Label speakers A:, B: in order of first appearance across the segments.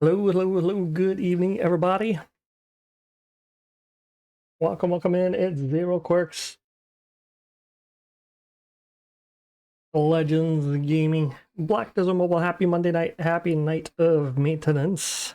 A: Hello, hello, hello. Good evening, everybody. Welcome in. It's 0Quirx Legends Gaming. Black Desert Mobile. Happy Monday night. Happy night of maintenance.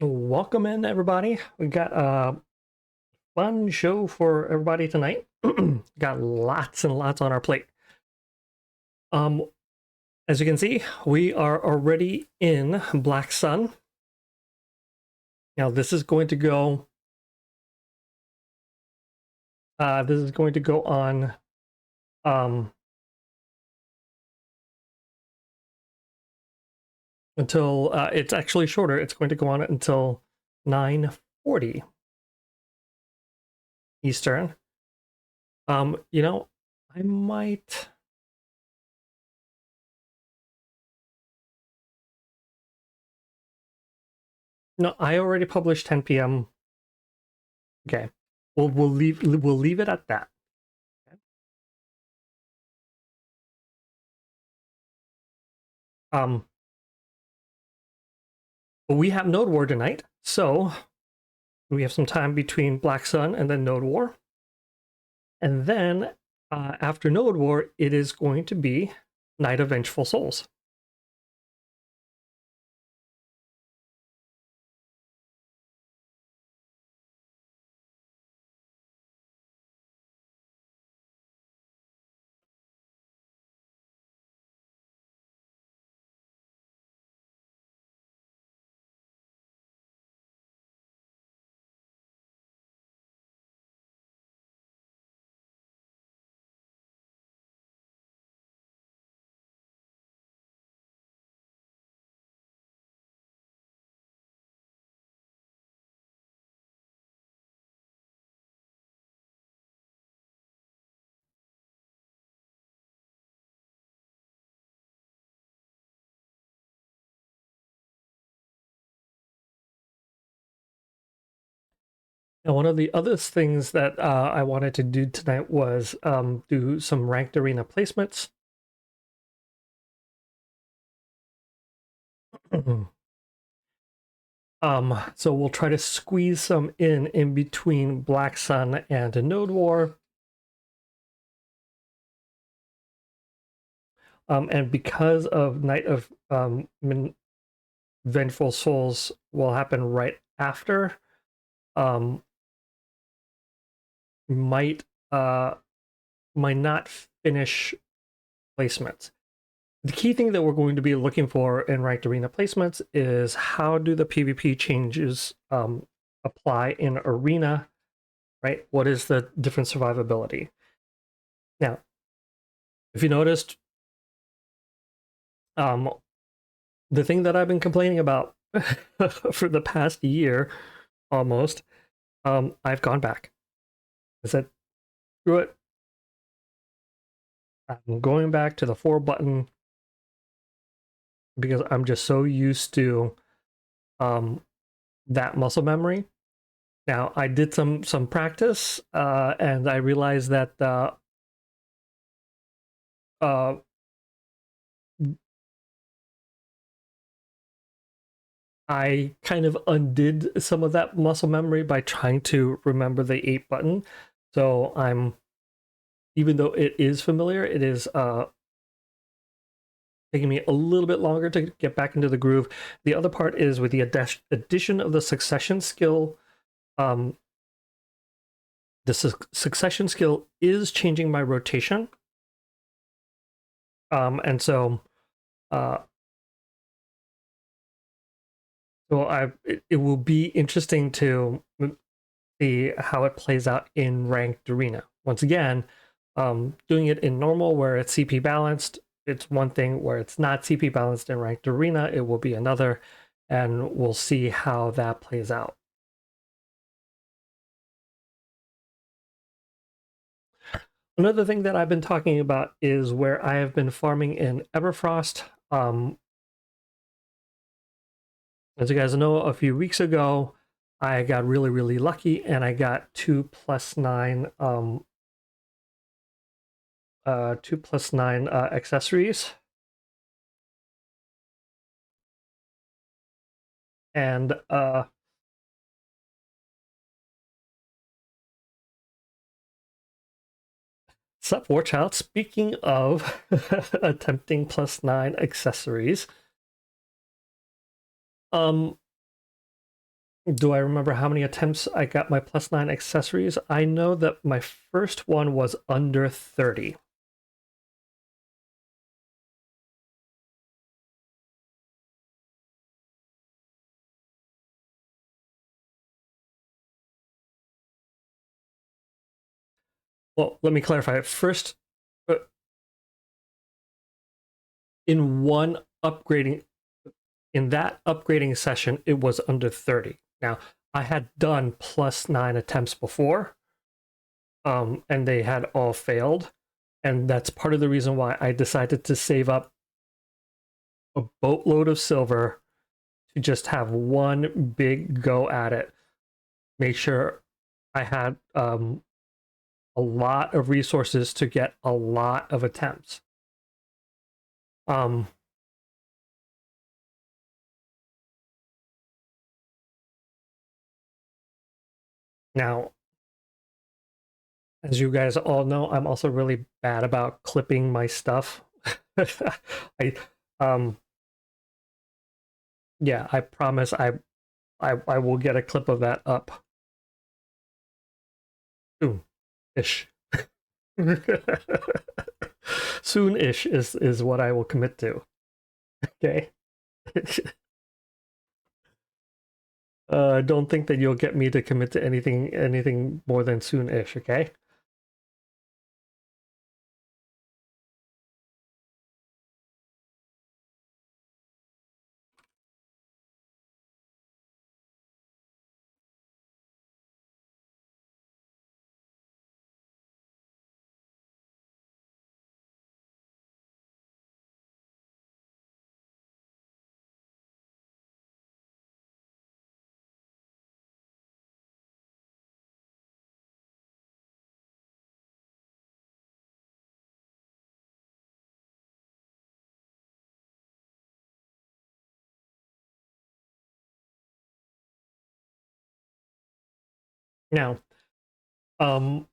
A: Welcome in, everybody. We got a fun show for everybody tonight. Got lots and lots on our plate. As you can see, we are already in Black Sun. Now, this is going to go. This is going to go on. Until it's actually shorter. It's going to go on until 9:40 Eastern. You know, I might. No, I already published 10 p.m. Okay, we'll leave it at that. But we have Node War tonight, so we have some time between Black Sun and then Node War, and then after Node War, it is going to be Night of Vengeful Souls. And one of the other things that I wanted to do tonight was do some ranked arena placements. So we'll try to squeeze some in between Black Sun and Node War. And because of Night of Vengeful Souls will happen right after, might not finish placements. The key thing that we're going to be looking for in ranked arena placements is how do the PvP changes apply in arena, right? What is the different survivability? Now, if you noticed, the thing that I've been complaining about for the past year, almost, I've gone back. I said, screw it. I'm going back to the 4 button because I'm just so used to that muscle memory. Now, I did some practice, and I realized that I kind of undid some of that muscle memory by trying to remember the 8 button. So even though it is familiar, it is taking me a little bit longer to get back into the groove. The other part is with the addition of the succession skill. The succession skill is changing my rotation. And so it will be interesting to see how it plays out in ranked arena. Once again, doing it in normal where it's CP balanced, it's one thing. Where it's not CP balanced in ranked arena, it will be another, and we'll see how that plays out. Another thing that I've been talking about is where I have been farming in Everfrost. As you guys know, a few weeks ago, I got really, really lucky and I got 2+9 2+9 accessories. And sup, Warchild, speaking of attempting +9 accessories, do I remember how many attempts I got my +9 accessories? I know that my first one was under 30. Well, let me clarify. First, uh, in one upgrading, in that upgrading session, it was under 30. Now, I had done +9 attempts before, and they had all failed. And that's part of the reason why I decided to save up a boatload of silver to just have one big go at it. Make sure I had a lot of resources to get a lot of attempts. Now, as you guys all know, I'm also really bad about clipping my stuff. I yeah, I promise I will get a clip of that up soon-ish. Soon-ish is what I will commit to. Okay. Don't think that you'll get me to commit to anything more than soon-ish, okay? Now, um,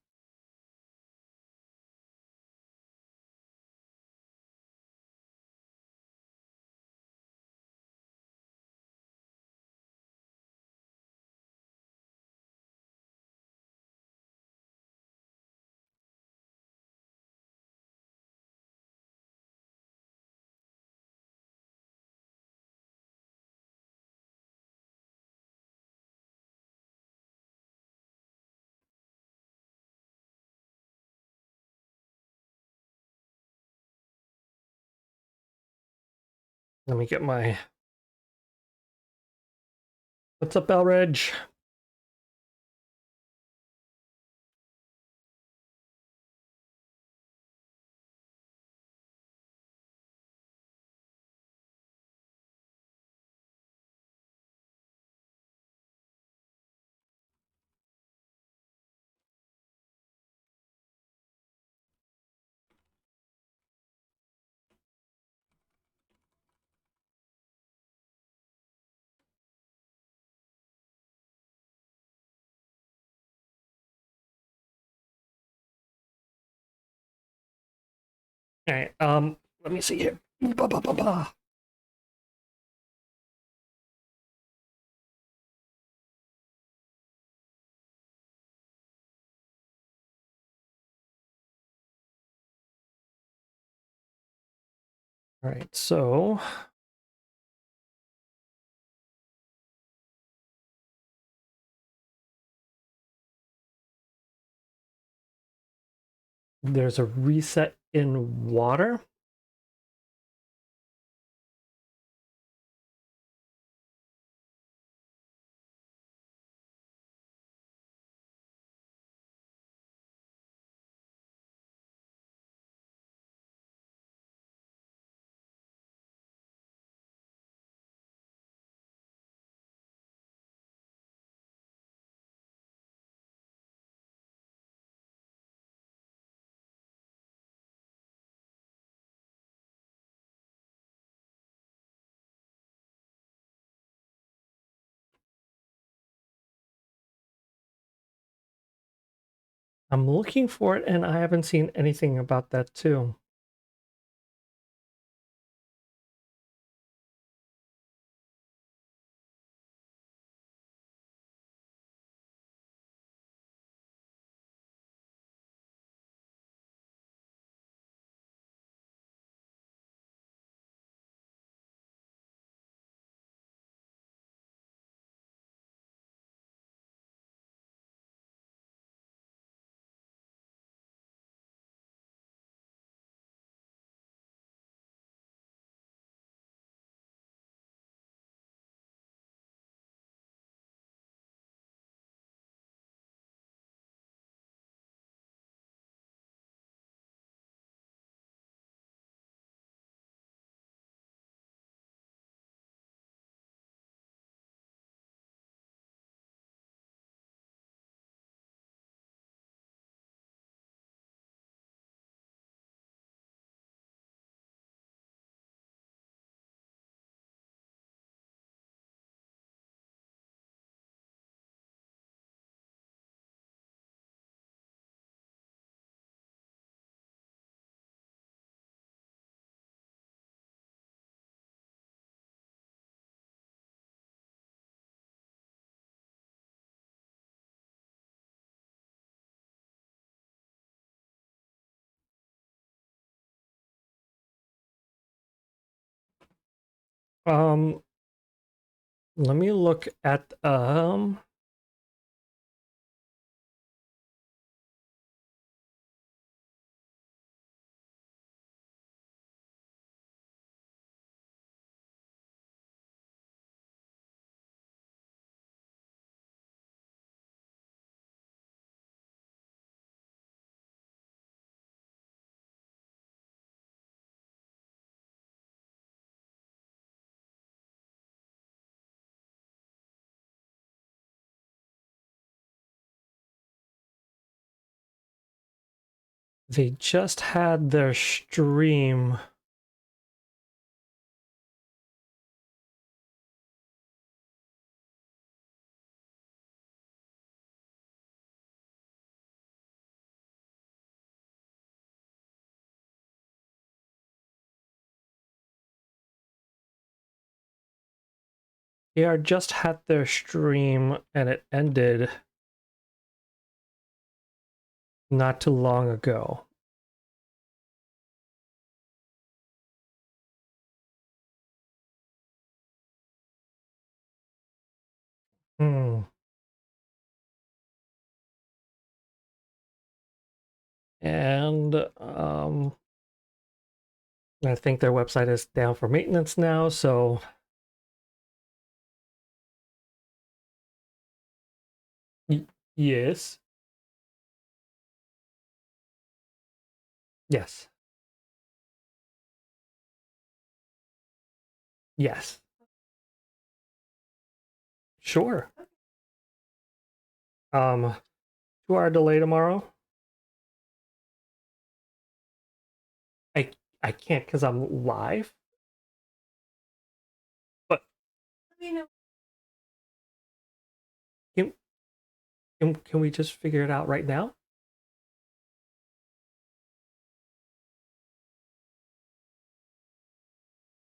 A: let me get my... What's up, Elridge? All right, let me see here. Ba, ba, ba, ba. All right, so there's a reset in water. I'm looking for it, and I haven't seen anything about that too. Um, let me look at they just had their stream. They are just had their stream, and it ended not too long ago. Hmm. And I think their website is down for maintenance now, so yes. Yes. Yes. Sure. 2-hour delay tomorrow. I I can't because I'm live. But can, can we just figure it out right now?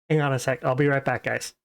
A: Hang on a sec. I'll be right back, guys.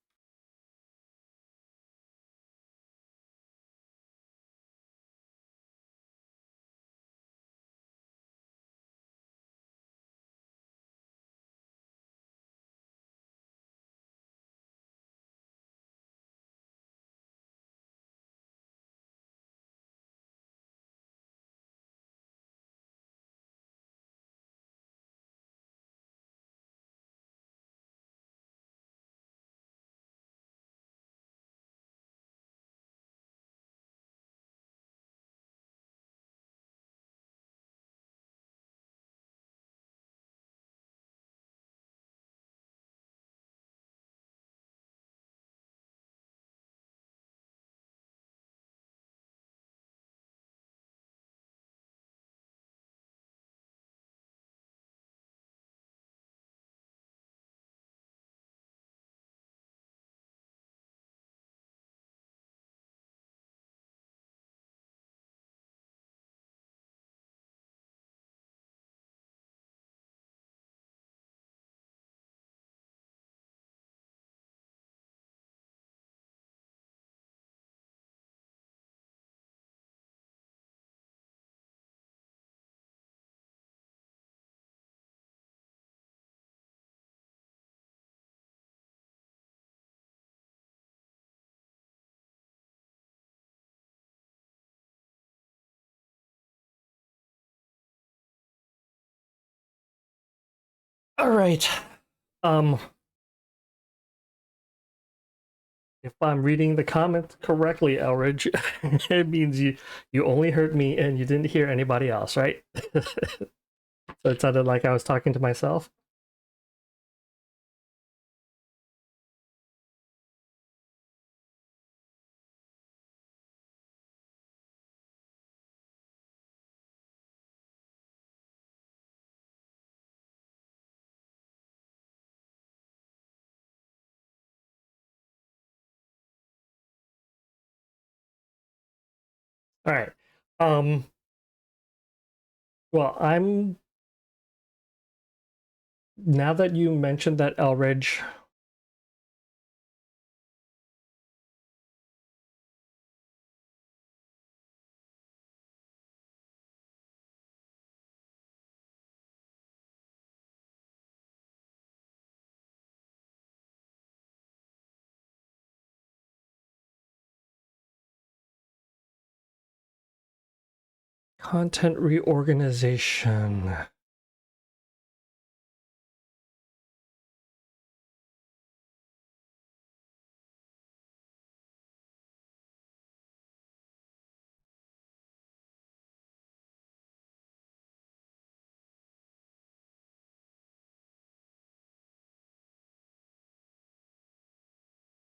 A: All right. Um, if I'm reading the comment correctly, Elridge, it means you only heard me and you didn't hear anybody else, right? So it sounded like I was talking to myself. All right. Um, well, I'm now that you mentioned that, Elridge, content reorganization.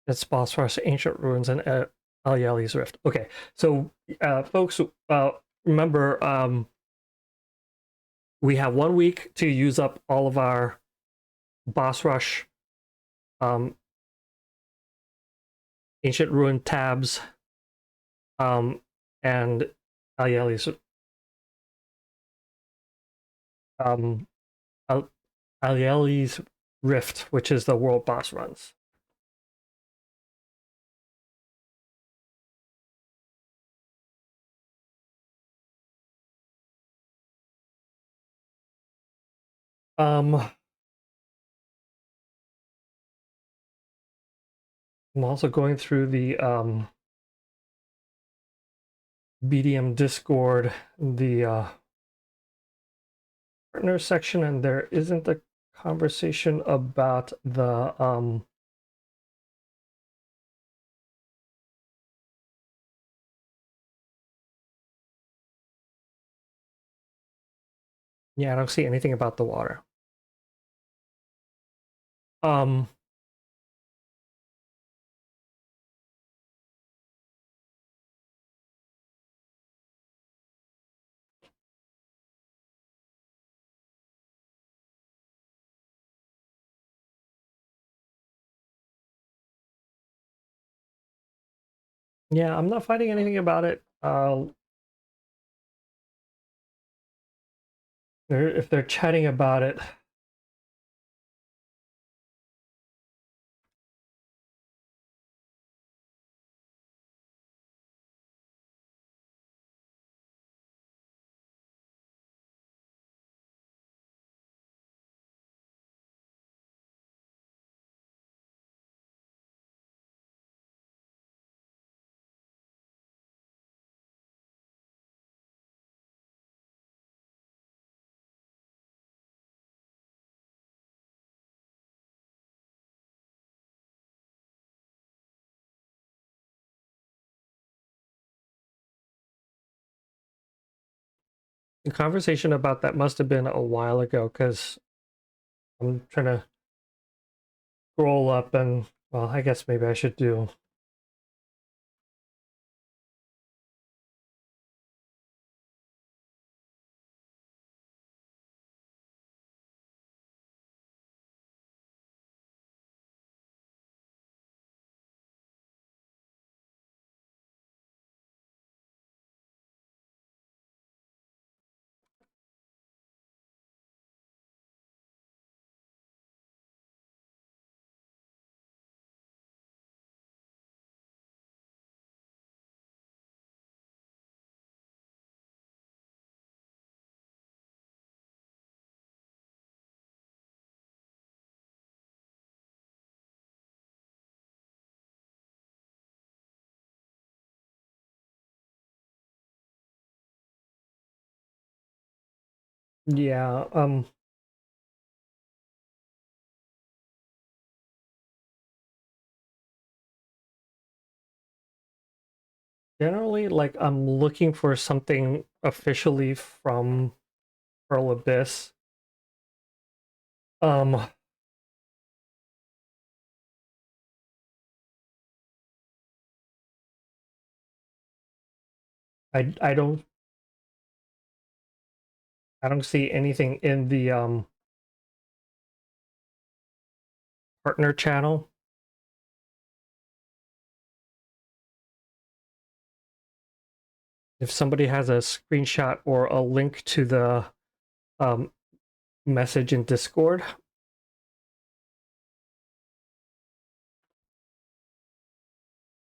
A: It's Bosphorus, Ancient Ruins, and Aliali's Rift. Okay, so folks, remember, we have 1 week to use up all of our boss rush, um, Ancient Ruin tabs, um, and Aliali's, um, Aliali's Rift, which is the world boss runs. I'm also going through the BDM Discord, the partner section, and there isn't a conversation about the yeah, I don't see anything about the water. Um, yeah, I'm not finding anything about it. If they're chatting about it, the conversation about that must have been a while ago because I'm trying to scroll up and, well, I guess maybe I should do. Yeah, generally, like, I'm looking for something officially from Pearl Abyss. Um, I don't see anything in the partner channel. If somebody has a screenshot or a link to the um message in Discord,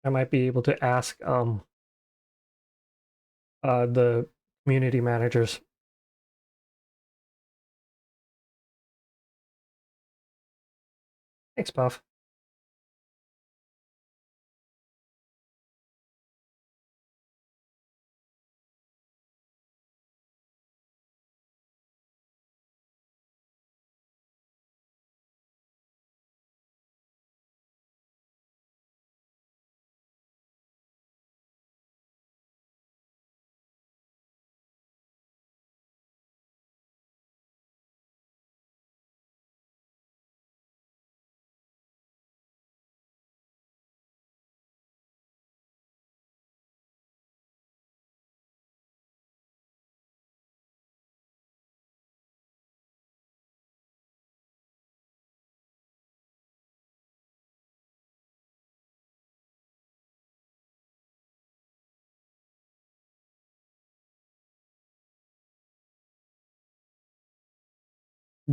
A: I might be able to ask the community managers. Thanks, Puff.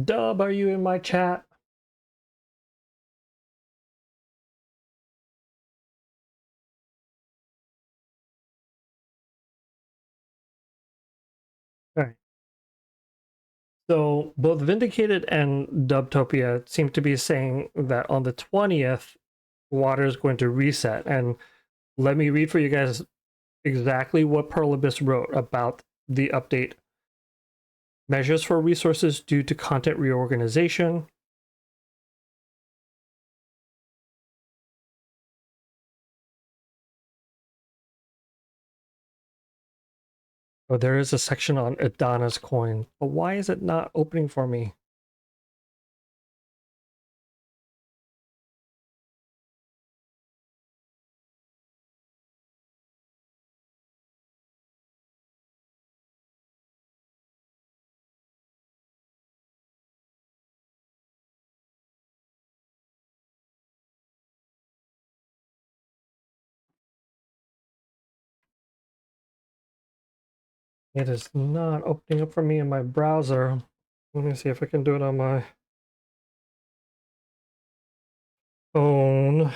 A: Dub, are you in my chat? All right. So both Vindicated and Dubtopia seem to be saying that on the 20th, water is going to reset. And let me read for you guys exactly what Pearl Abyss wrote about the update. Measures for resources due to content reorganization. Oh, there is a section on Adana's coin, but why is it not opening for me? It is not opening up for me in my browser. Let me see if I can do it on my phone.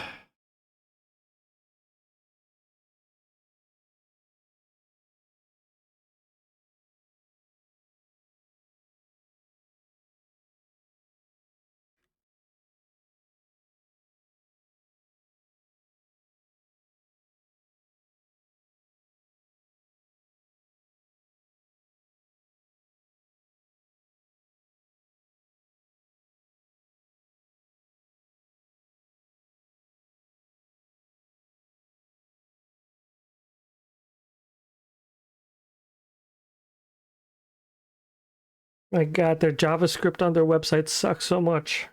A: My god, their JavaScript on their website sucks so much.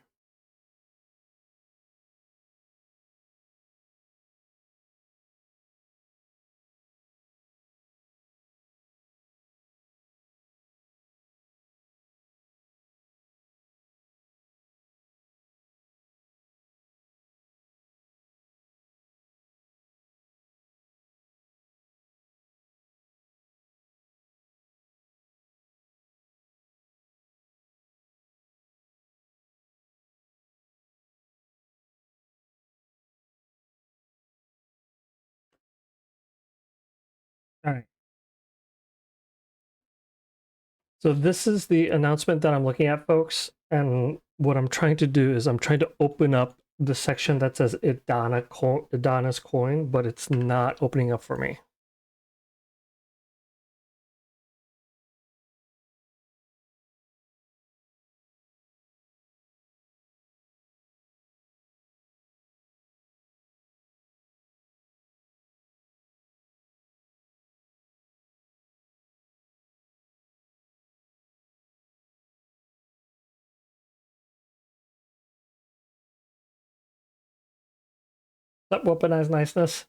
A: All right. So this is the announcement that I'm looking at, folks. And what I'm trying to do is I'm trying to open up the section that says Idana's coin, but it's not opening up for me. That weaponized niceness.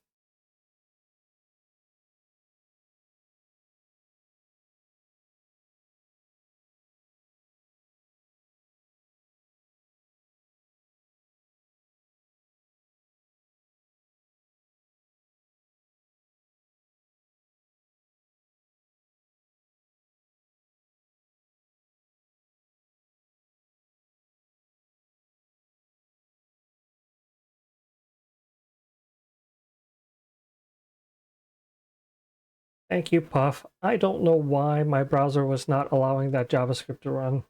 A: Thank you, Puff. I don't know why my browser was not allowing that JavaScript to run.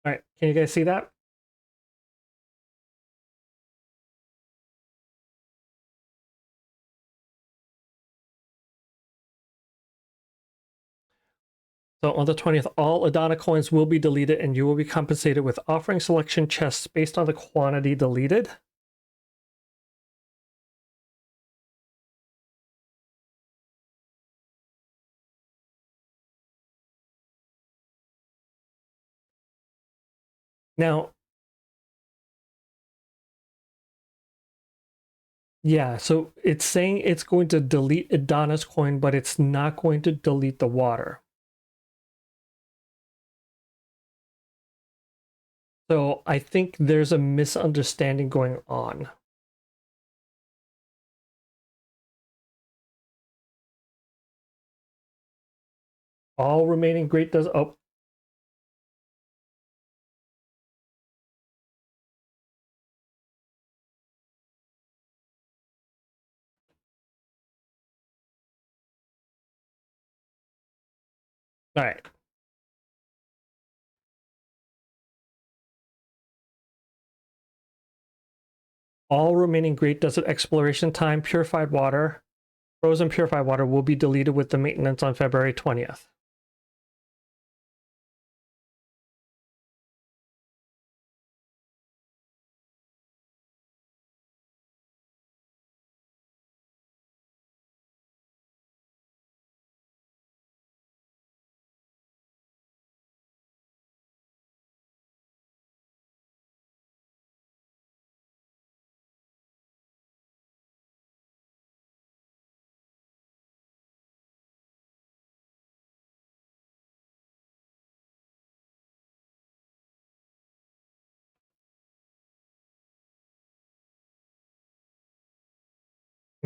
A: All right, can you guys see that? So on the 20th, all Adana coins will be deleted and you will be compensated with offering selection chests based on the quantity deleted. Now, yeah, so it's saying it's going to delete Adana's coin, but it's not going to delete the water. So I think there's a misunderstanding going on. All remaining great does. Oh, all right. All remaining Great Desert exploration time, purified water, frozen purified water will be deleted with the maintenance on February 20th.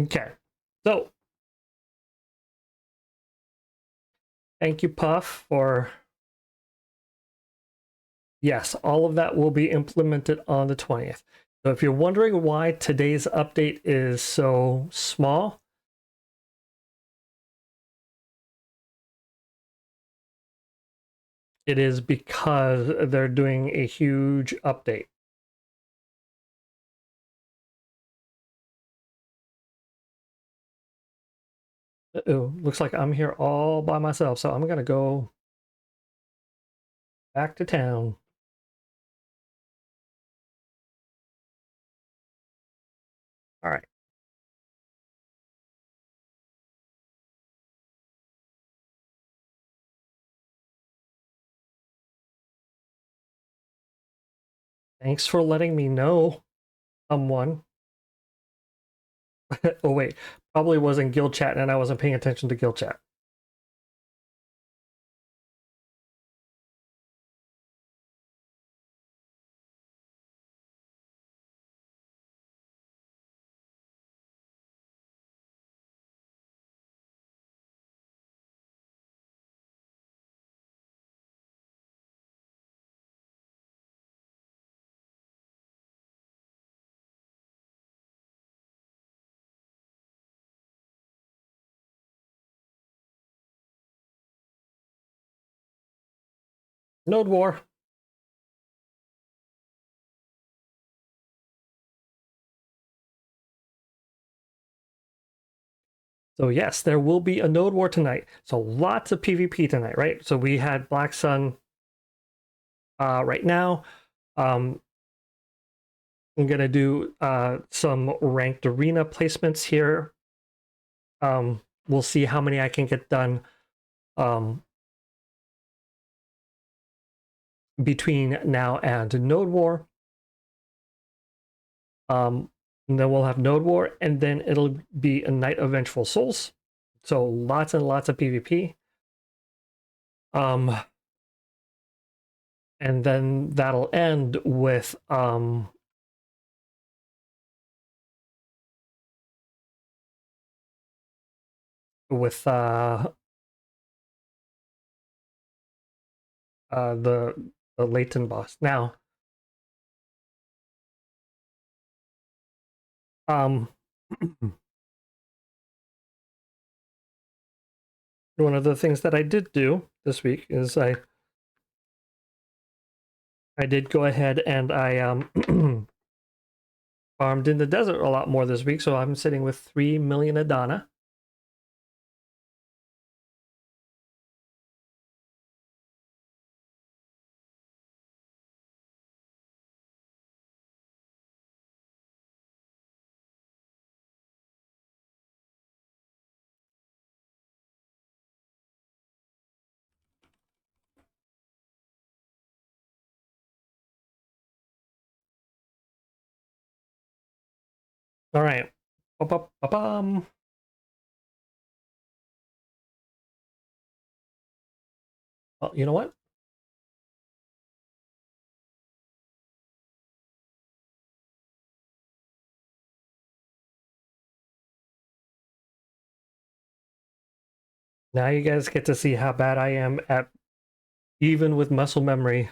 A: Okay, so thank you, Puff, for yes, all of that will be implemented on the 20th. So if you're wondering why today's update is so small, it is because they're doing a huge update. Uh-oh, looks like I'm here all by myself, so I'm gonna go back to town. All right. Thanks for letting me know, someone. Oh wait, probably wasn't guild chat and I wasn't paying attention to guild chat. Node war. So yes, there will be a node war tonight. So lots of PvP tonight, right? So we had Black Sun right now. I'm gonna do some ranked arena placements here. We'll see how many I can get done between now and Node War. And then we'll have Node War, and then it'll be a Night of Vengeful Souls. So lots and lots of PvP. And then that'll end with the Leighton boss. Now, one of the things that I did do this week is I did go ahead and I farmed in the desert a lot more this week, so I'm sitting with 3 million Adana. All right. Ba-ba-ba-bum. Well, you know what? Now you guys get to see how bad I am at even with muscle memory.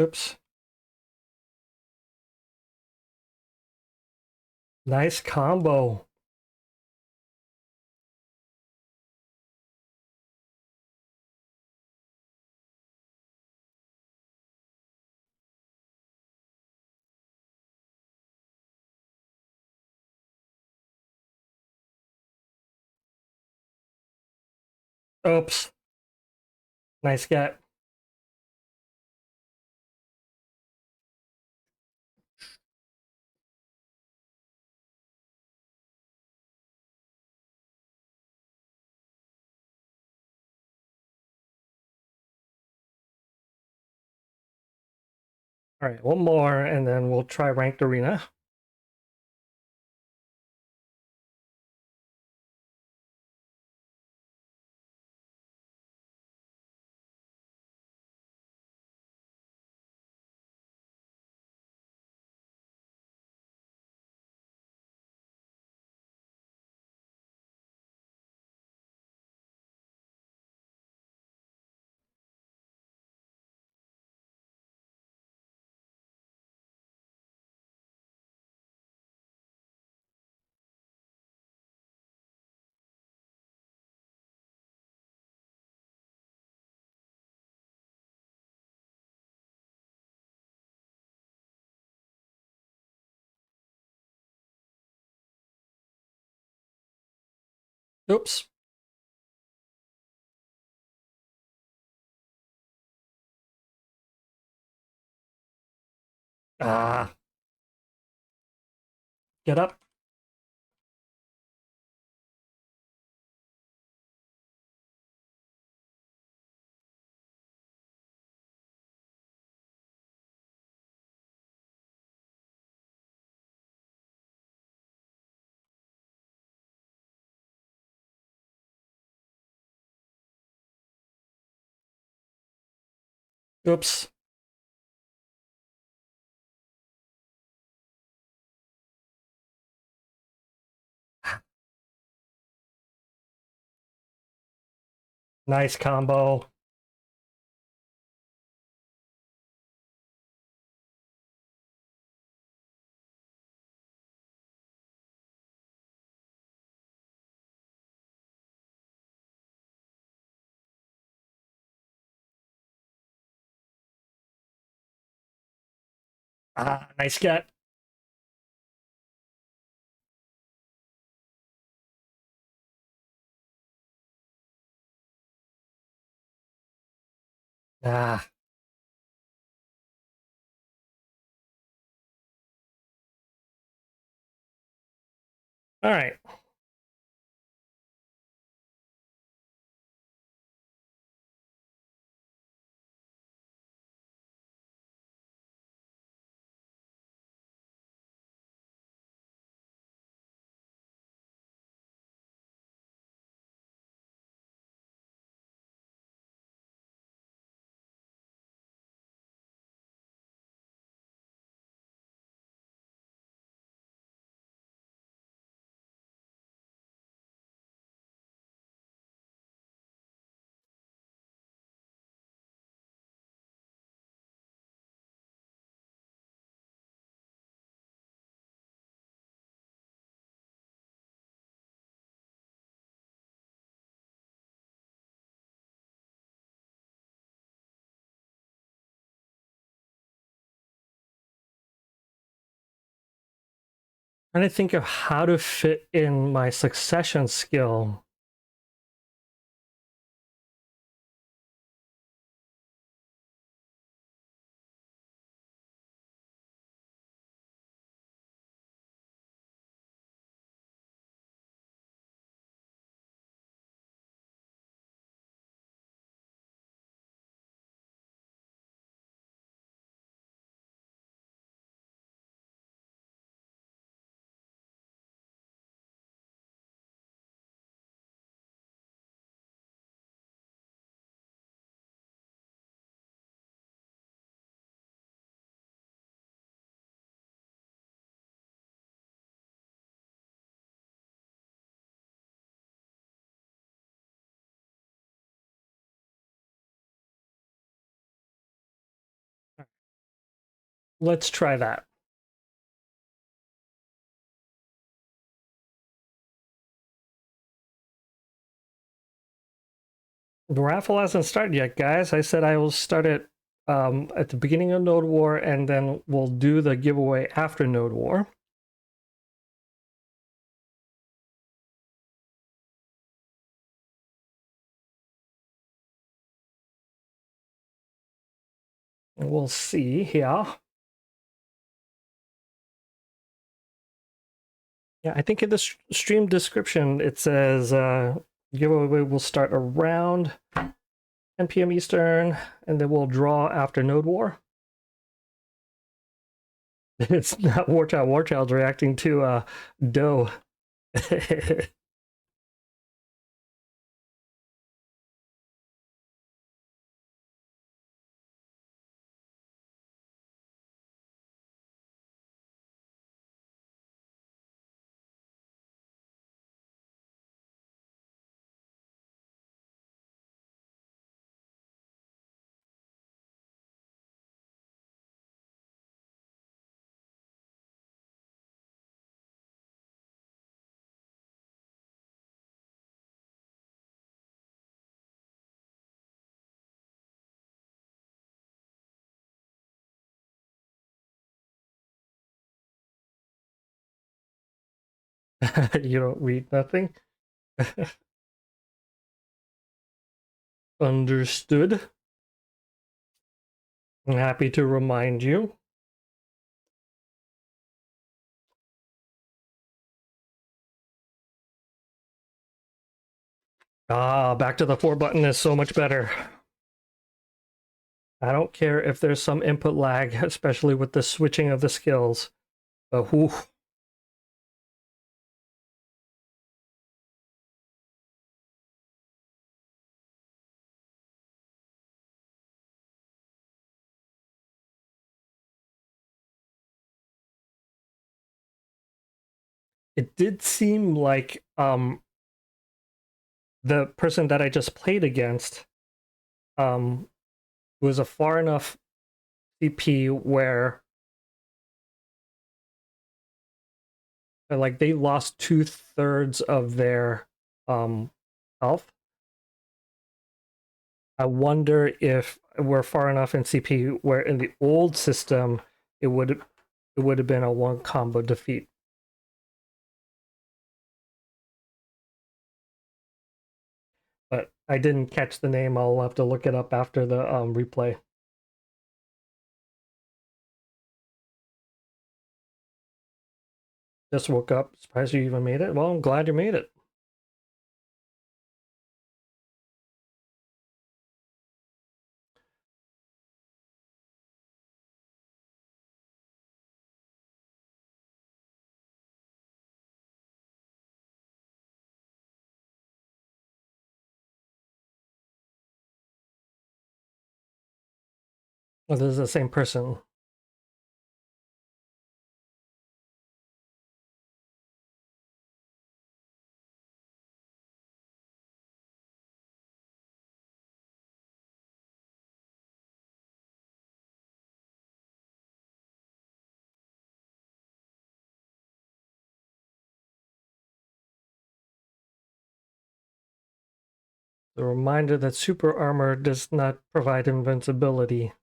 A: Oops. Nice combo. Oops. Nice get. All right, one more, and then we'll try ranked arena. Oops. Ah. Get up. Oops. Nice combo. Ah, nice get. Ah, all right. Trying to think of how to fit in my succession skill. Let's try that. The raffle hasn't started yet, guys. I said I will start it at the beginning of Node War, and then we'll do the giveaway after Node War. And we'll see here. Yeah, I think in the stream description it says giveaway will start around 10 p.m. Eastern, and then we'll draw after Node War. It's not Warchild. Warchild's reacting to Doe. You don't read nothing? Understood. I'm happy to remind you. Ah, back to the 4 button is so much better. I don't care if there's some input lag, especially with the switching of the skills. But whew. it did seem like the person that I just played against was a far enough CP where like they lost 2/3 of their health. I wonder if we're far enough in CP where in the old system it would have been a one combo defeat. But I didn't catch the name. I'll have to look it up after the replay. Just woke up. Surprised you even made it. Well, I'm glad you made it. Well, this is the same person. The reminder that super armor does not provide invincibility.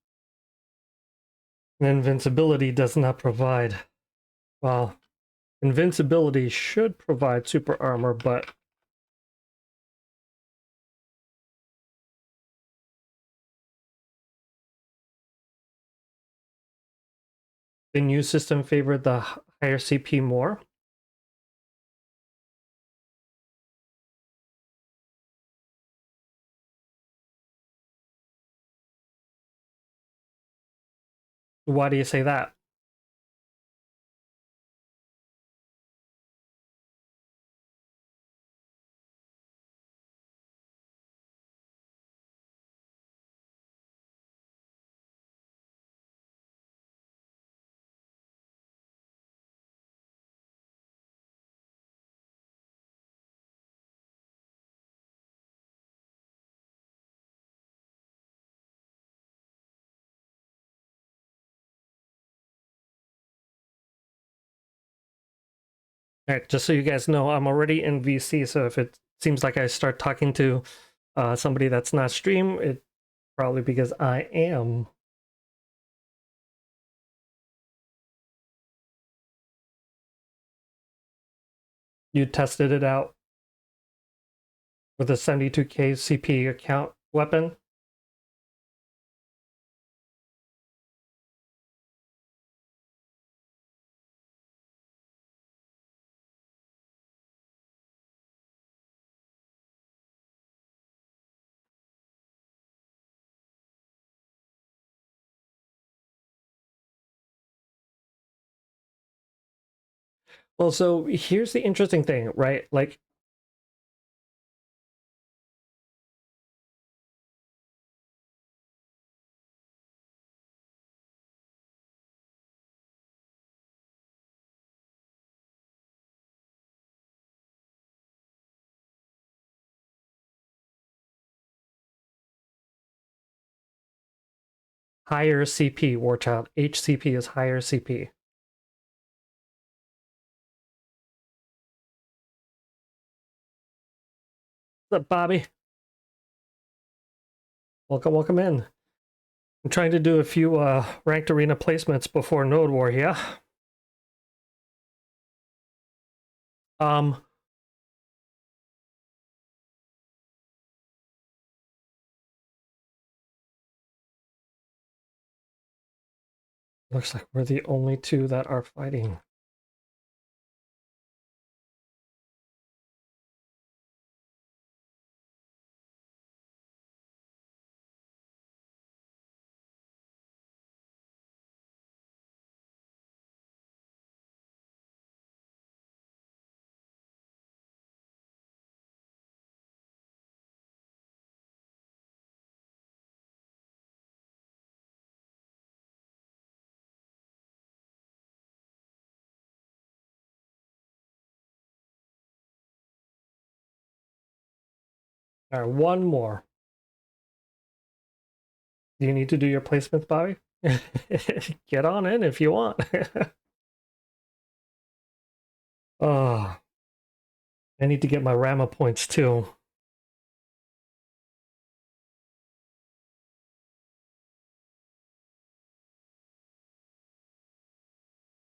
A: And invincibility does not provide. Well, invincibility should provide super armor, but the new system favored the higher CP more. Why do you say that? All right, just so you guys know, I'm already in VC, so if it seems like I start talking to somebody that's not stream, it's probably because I am. You tested it out with a 72k CP account weapon. Well, so here's the interesting thing, right? Like, higher CP, Warchild. HCP is higher CP. What's up, Bobby? Welcome, welcome in. I'm trying to do a few ranked arena placements before Node War here. Um, looks like we're the only two that are fighting. All right, one more. Do you need to do your placements, Bobby? Get on in if you want. Oh, I need to get my Rama points too.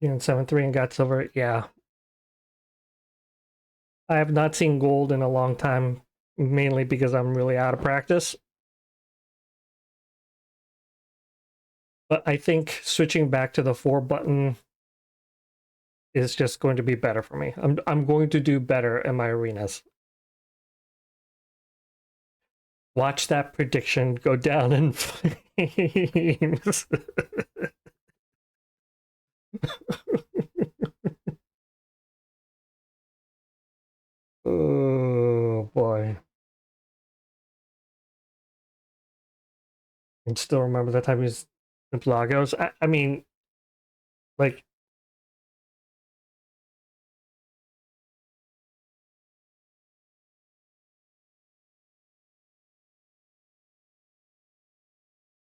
A: You know, 7-3 and got silver. Yeah. I have not seen gold in a long time, mainly because I'm really out of practice. But I think switching back to the 4 button is just going to be better for me. I'm going to do better in my arenas. Watch that prediction go down in flames. Oh boy. I still remember the time he was in Plagos. I mean, like,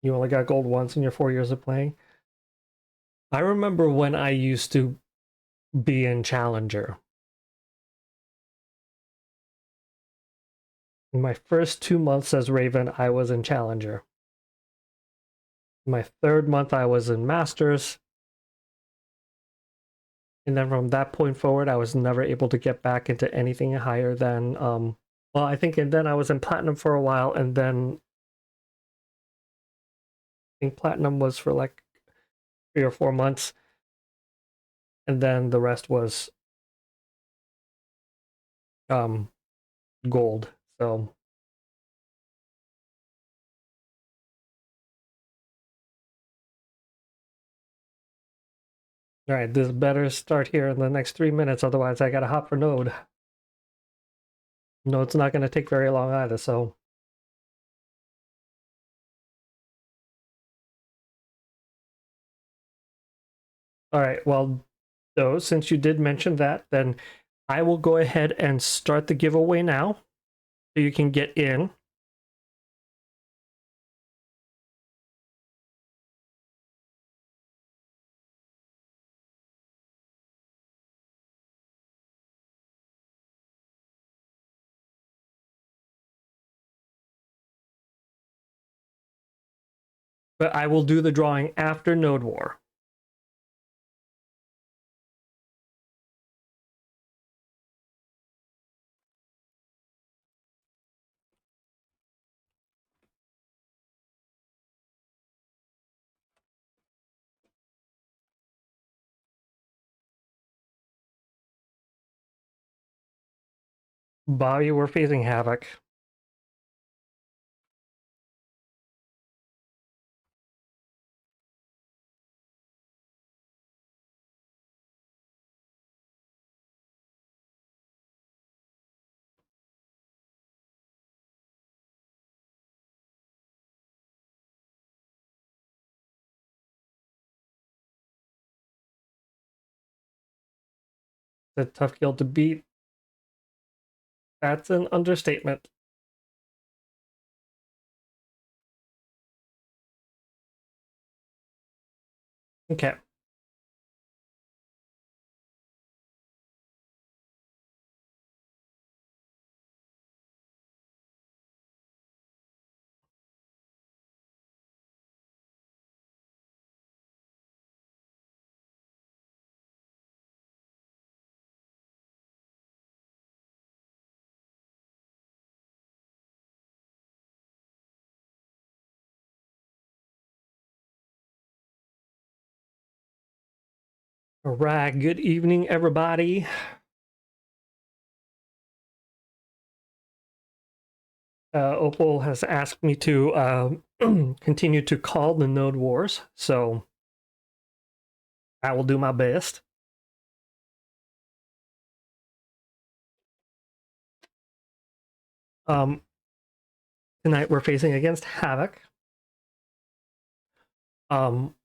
A: you only got gold once in your 4 years of playing. I remember when I used to be in Challenger. In my first 2 months as Raven, I was in Challenger. My third month, I was in Masters. And then from that point forward, I was never able to get back into anything higher than, well, I think, and then I was in Platinum for a while, and then I think Platinum was for like 3 or 4 months, and then the rest was gold. So, all right, this better start here in the next 3 minutes, otherwise I gotta hop for node. No, it's not gonna take very long either, so. All right, well, so since you did mention that, then I will go ahead and start the giveaway now, so you can get in. But I will do the drawing after Node War. Bobby, we're facing Havoc. It's a tough guild to beat. That's an understatement. Okay. All right. Good evening, everybody. Opal has asked me to continue to call the Node Wars, so I will do my best. Tonight we're facing against Havoc. Um,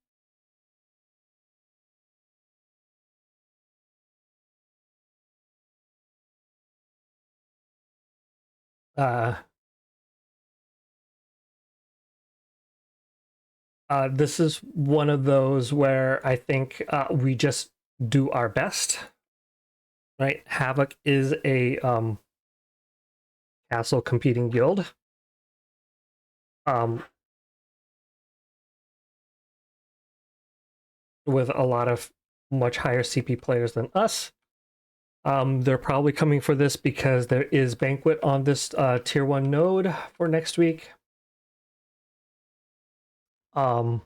A: This is one of those where I think we just do our best. Right, Havoc is a castle competing guild. Um, with a lot of much higher CP players than us. They're probably coming for this because there is Banquet on this tier 1 node for next week. Um,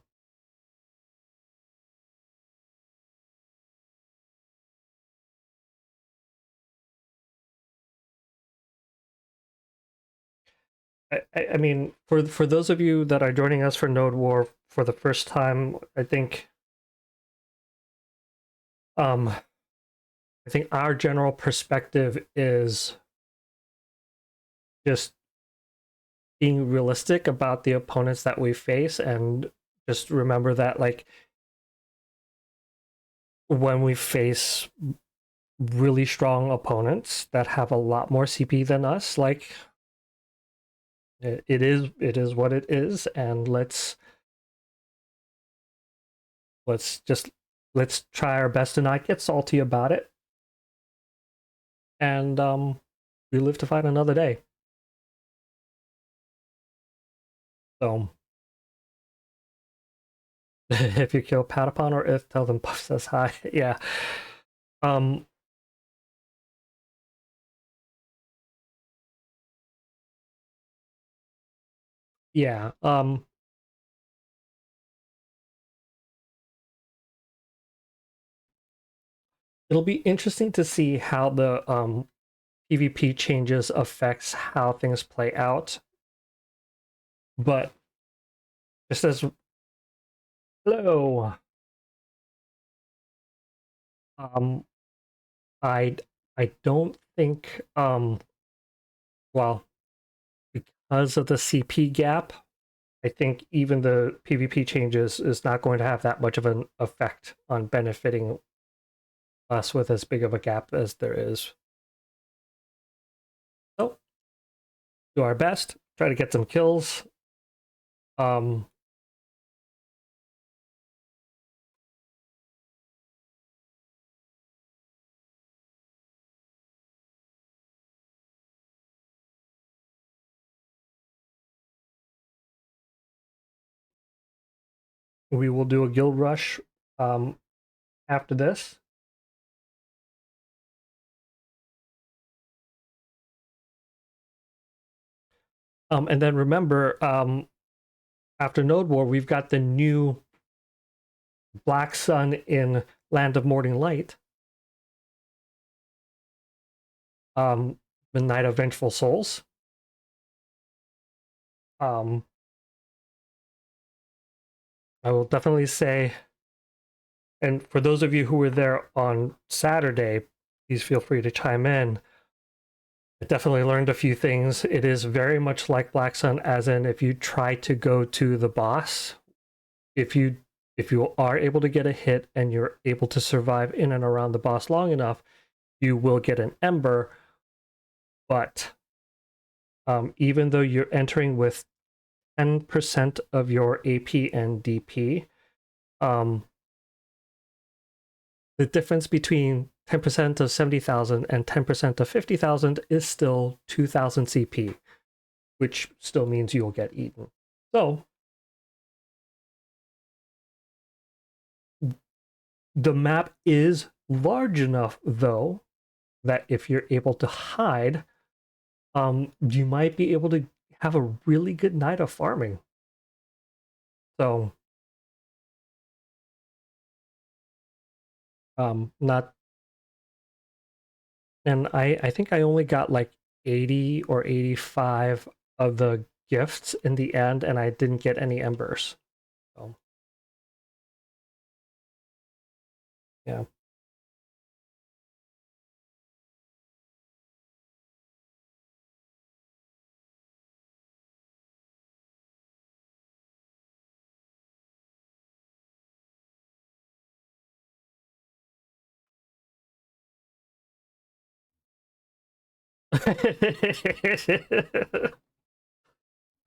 A: I mean, for those of you that are joining us for Node War for the first time, um, I think our general perspective is just being realistic about the opponents that we face, and just remember that like when we face really strong opponents that have a lot more CP than us, like it is what it is, and let's let's try our best to not get salty about it, and we live to fight another day. So if you kill Patapon or if, tell them Puff says hi. Yeah. Um yeah. It'll be interesting to see how the PvP changes affects how things play out. But just as hello, um, I I don't think well, because of the CP gap, I think even the PvP changes is not going to have that much of an effect on benefiting us with as big of a gap as there is. So do our best, try to get some kills. Um, we will do a guild rush um, after this. And then remember, after Node War, we've got the new Black Sun in Land of Morning Light, the Night of Vengeful Souls. Um, I will definitely say, and for those of you who were there on Saturday, please feel free to chime in. I definitely learned a few things. It is very much like Black Sun, as in if you try to go to the boss, if you are able to get a hit and you're able to survive in and around the boss long enough, you will get an ember. But even though you're entering with 10% of your AP and DP, um, the difference between 10% of 70,000 and 10% of 50,000 is still 2,000 CP, which still means you'll get eaten. So the map is large enough, though, that if you're able to hide, you might be able to have a really good night of farming. So, not, and I think I only got like 80 or 85 of the gifts in the end, and I didn't get any embers. So, yeah.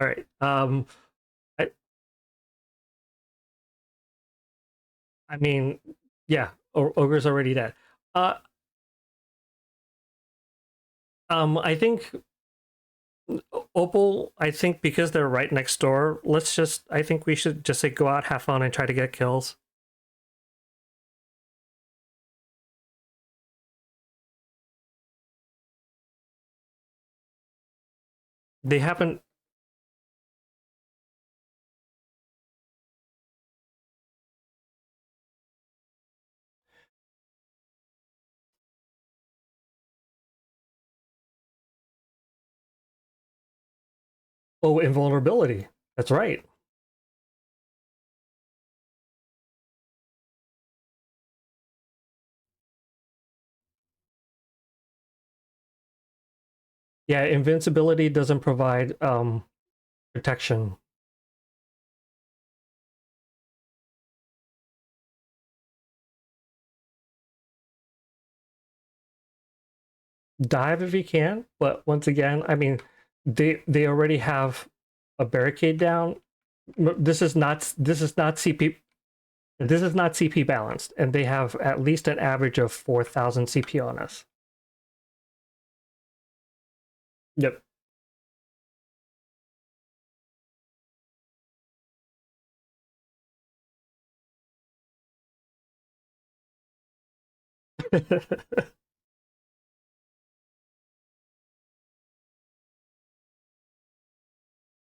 A: All right. I mean, yeah, ogre's already dead. I think Opal. I think because they're right next door, let's just. I think we should just like go out, have fun, and try to get kills. They haven't. Oh, invulnerability. That's right. Yeah, invincibility doesn't provide protection. Dive if you can, but once again, I mean, they already have a barricade down. This is not CP. This is not CP balanced, and they have at least an average of 4,000 CP on us. Yep.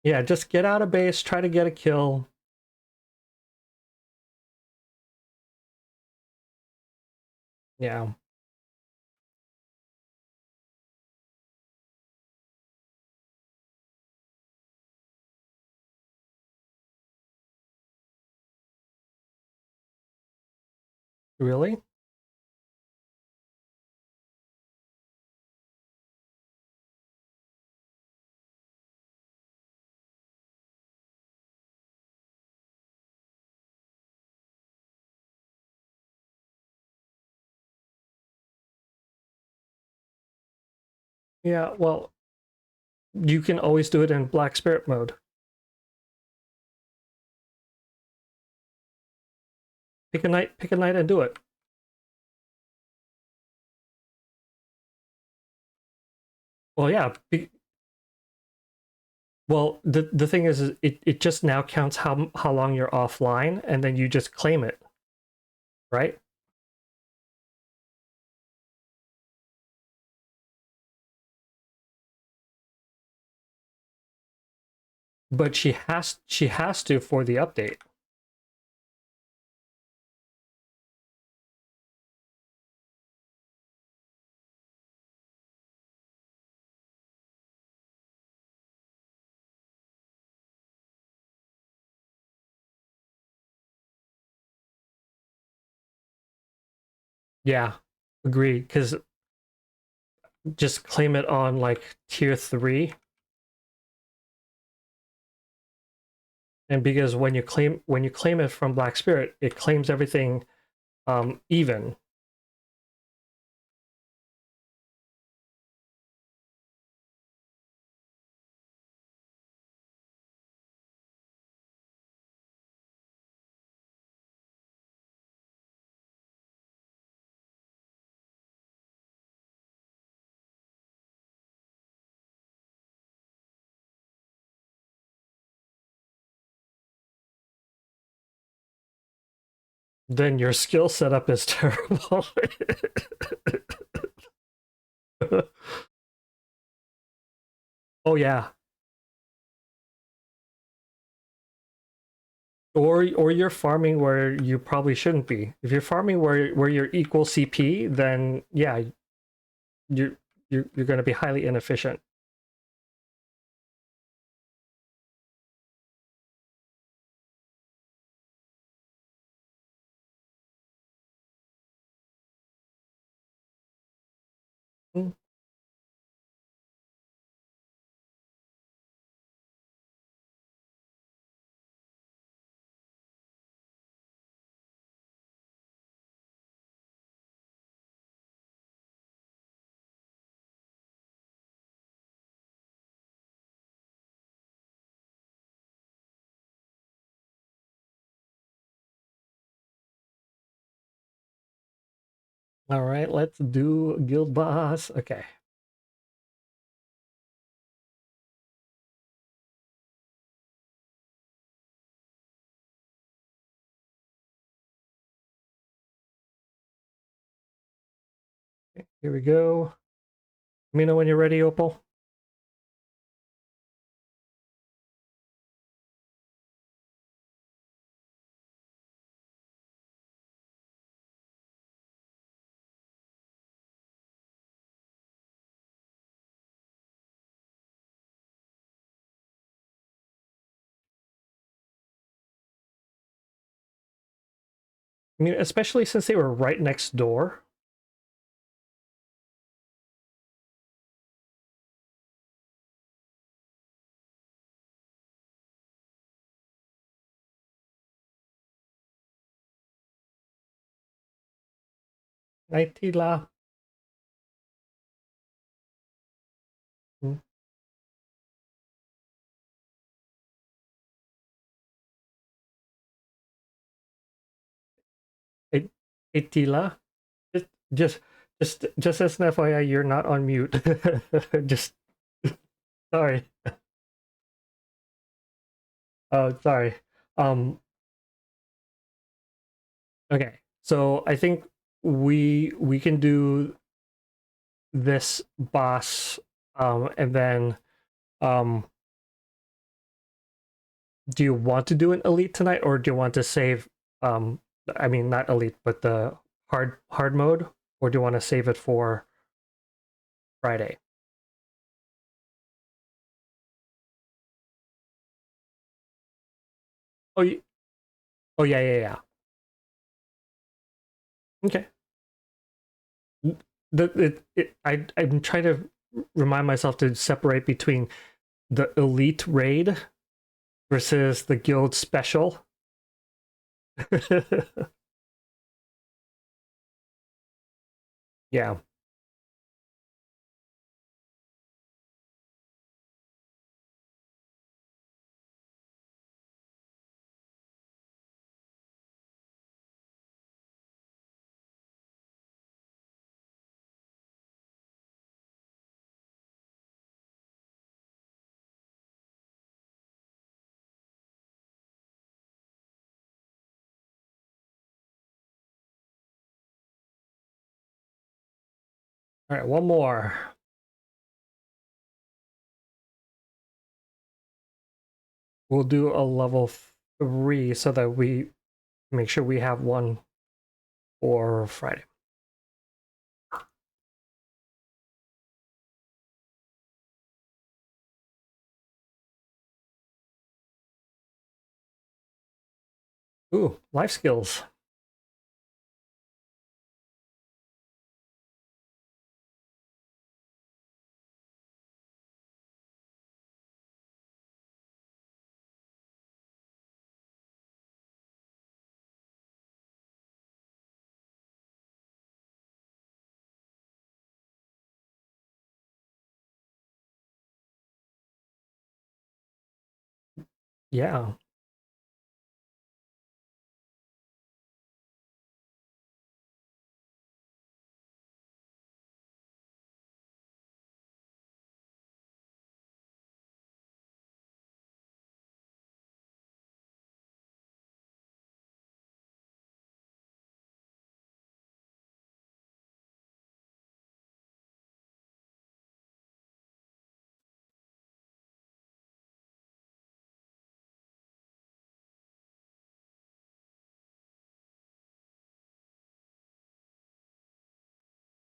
A: Yeah, just get out of base, try to get a kill. Yeah. Really? Yeah, well, you can always do it in Black Spirit mode. Pick a night and do it. Well, yeah. Well, the thing is it just now counts how long you're offline, and then you just claim it, right? But she has to for the update. Yeah, agree. Because just claim it on like tier 3, and because when you claim it from Black Spirit, it claims everything even. Then your skill setup is terrible. Oh yeah. Or you're farming where you probably shouldn't be. If you're farming where you're equal CP, then yeah, you're you're going to be highly inefficient. Mm. All right, let's do guild boss. Okay. Here we go. Let me know when you're ready, Opal. I mean, especially since they were right next door. Naitila. Hmm. Naitila. Just, just, just as an FYI, you're not on mute. Just sorry. Oh, sorry. Um. Okay. So I think we can do this boss, and then um. Do you want to do an elite tonight, or do you want to save? I mean, not elite, but the hard mode, or do you want to save it for Friday? Oh, oh yeah, yeah, yeah. Okay. I'm trying to remind myself to separate between the elite raid versus the guild special. Yeah. All right, one more. We'll do a level 3 so that we make sure we have one for Friday. Ooh, life skills. Yeah.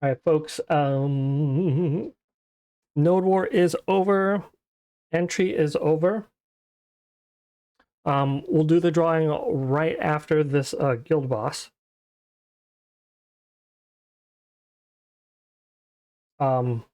A: All right, folks. Node War is over. Entry is over. We'll do the drawing right after this guild boss. Um,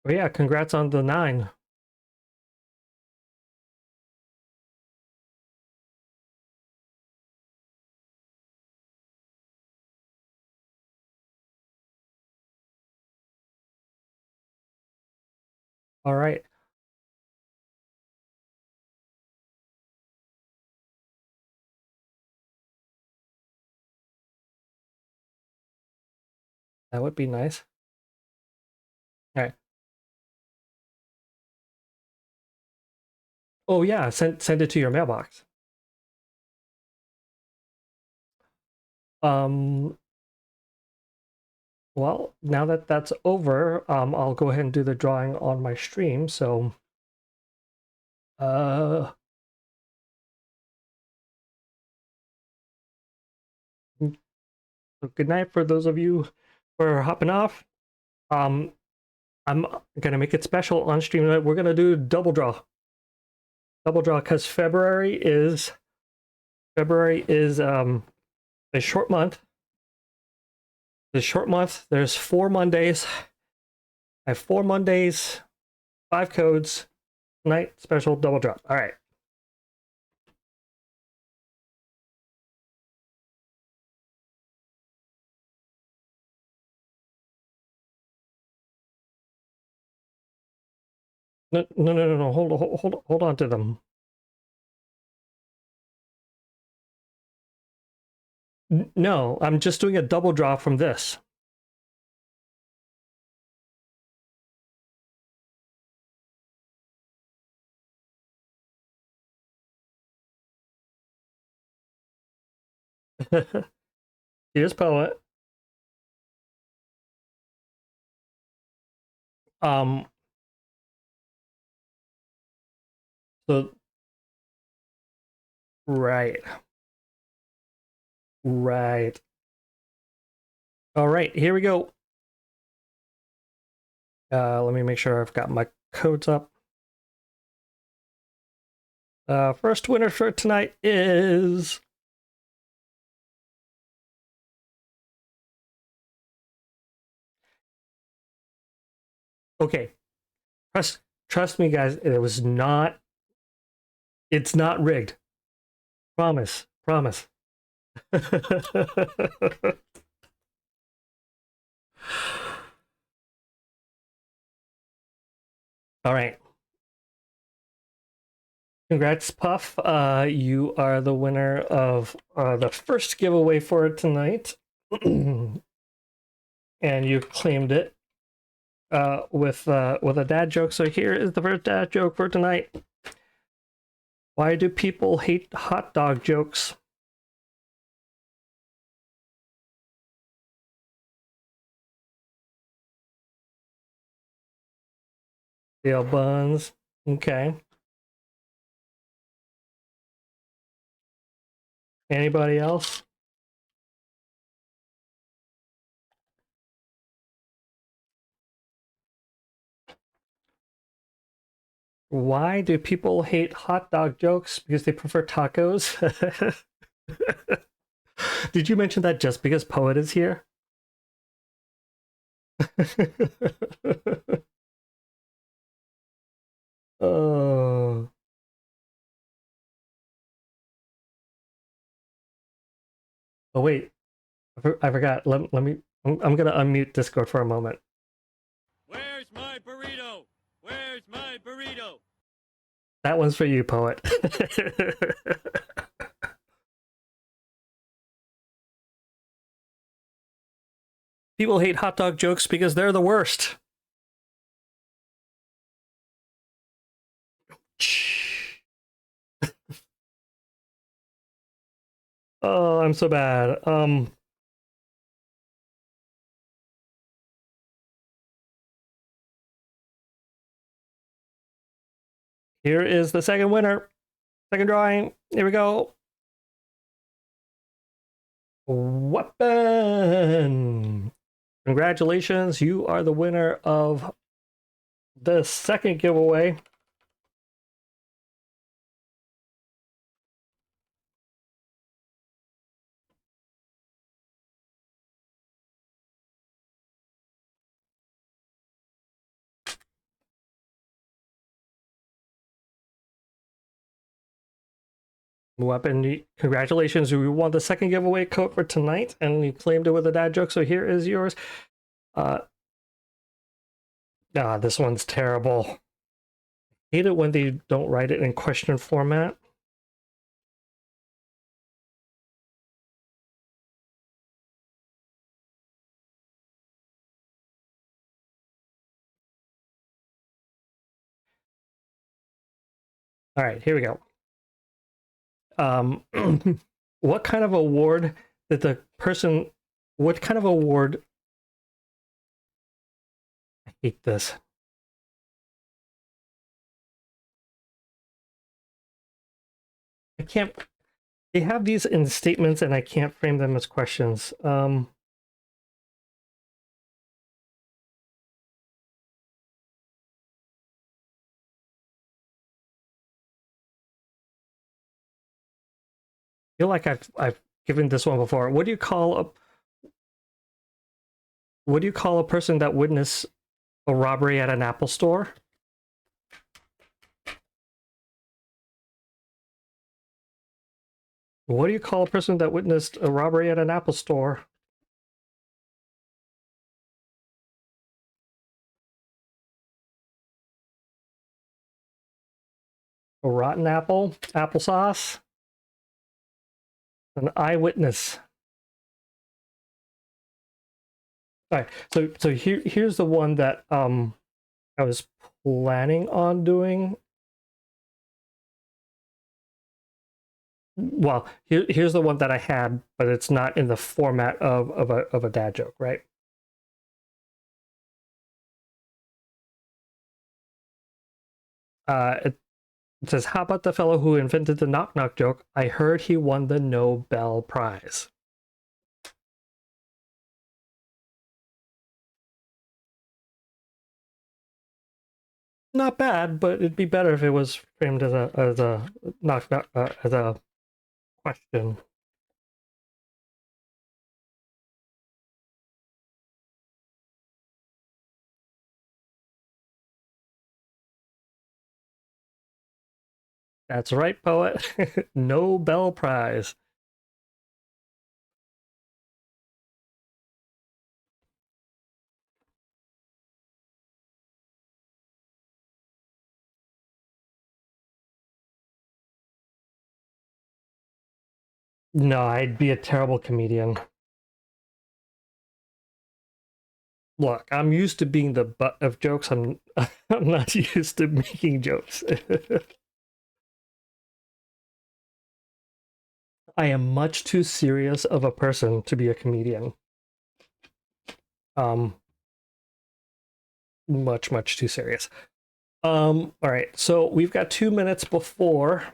A: Oh yeah, congrats on the 9. All right. That would be nice. All right. Oh yeah, send it to your mailbox. Um, well, now that that's over, I'll go ahead and do the drawing on my stream. So, uh, good night for those of you who are hopping off. Um, I'm gonna make it special on stream tonight. We're gonna do double draw, because February is a short month. The short month. There's 4 Mondays. I have 4 Mondays, 5 codes. Night special double draw. All right. No. Hold on to them. No, I'm just doing a double draw from this. Here's Poet. Um, so right, right. All right, here we go. Let me make sure I've got my codes up. First winner for tonight is okay. Trust me, guys. It's not rigged. Promise. All right. Congrats, Puff. You are the winner of the first giveaway for tonight. And you claimed it with a dad joke. So here is the first dad joke for tonight. Why do people hate hot dog jokes? Dale buns. Okay. Anybody else? Why do people hate hot dog jokes? Because they prefer tacos? Did you mention that just because Poet is here? Oh. Oh wait, I forgot. Let me. I'm gonna unmute Discord for a moment.
B: Where's my burrito? Where's my burrito?
A: That one's for you, Poet. People hate hot dog jokes because they're the worst. Oh, I'm so bad. Here is the second winner. Second drawing. Here we go. Weapon. Congratulations, you are the winner of the second giveaway. Weapon, congratulations, you won the second giveaway code for tonight, and you claimed it with a dad joke, so here is yours. This one's terrible. Hate it when they don't write it in question format. All right, here we go. What kind of award did the person? What kind of award? I hate this. I can't. They have these in statements, and I can't frame them as questions. Feel like I've given this one before. What do you call a person that witnessed a robbery at an Apple store? What do you call a person that witnessed a robbery at an Apple store? A rotten apple? Applesauce? An eyewitness. All right, so here's the one that I was planning on doing. Well, here's the one that I had, but it's not in the format of a dad joke, right? It says, "How about the fellow who invented the knock knock joke? I heard he won the Nobel Prize." Not bad, but it'd be better if it was framed as a knock knock as a question. That's right, poet. Nobel Prize. No, I'd be a terrible comedian. Look, I'm used to being the butt of jokes. I'm not used to making jokes. I am much too serious of a person to be a comedian. Much too serious. All right, so we've got 2 minutes before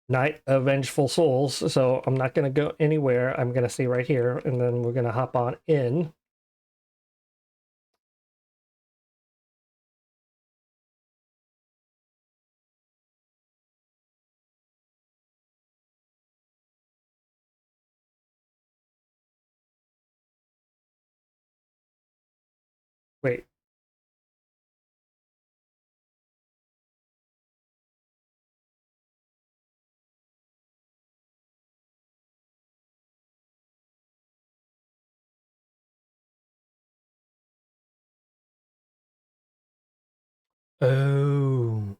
A: Night of Vengeful Souls, so I'm not gonna go anywhere. I'm gonna stay right here, and then we're gonna hop on in. Wait. Oh.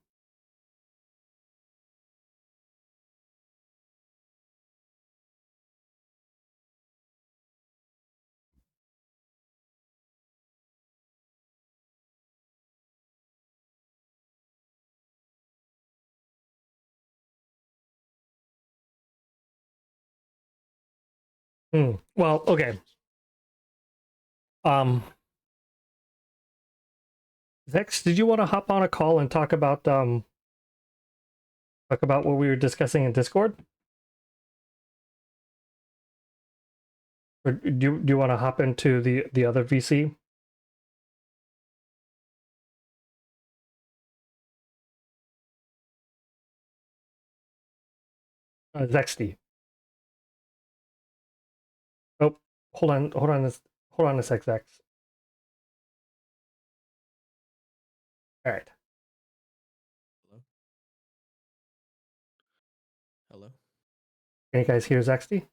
A: Well, okay. Vex, did you want to hop on a call and talk about what we were discussing in Discord? Or do you want to hop into the other VC? Zexty. Oh, hold on a sec, Zex. All right. Can you guys hear Zexty?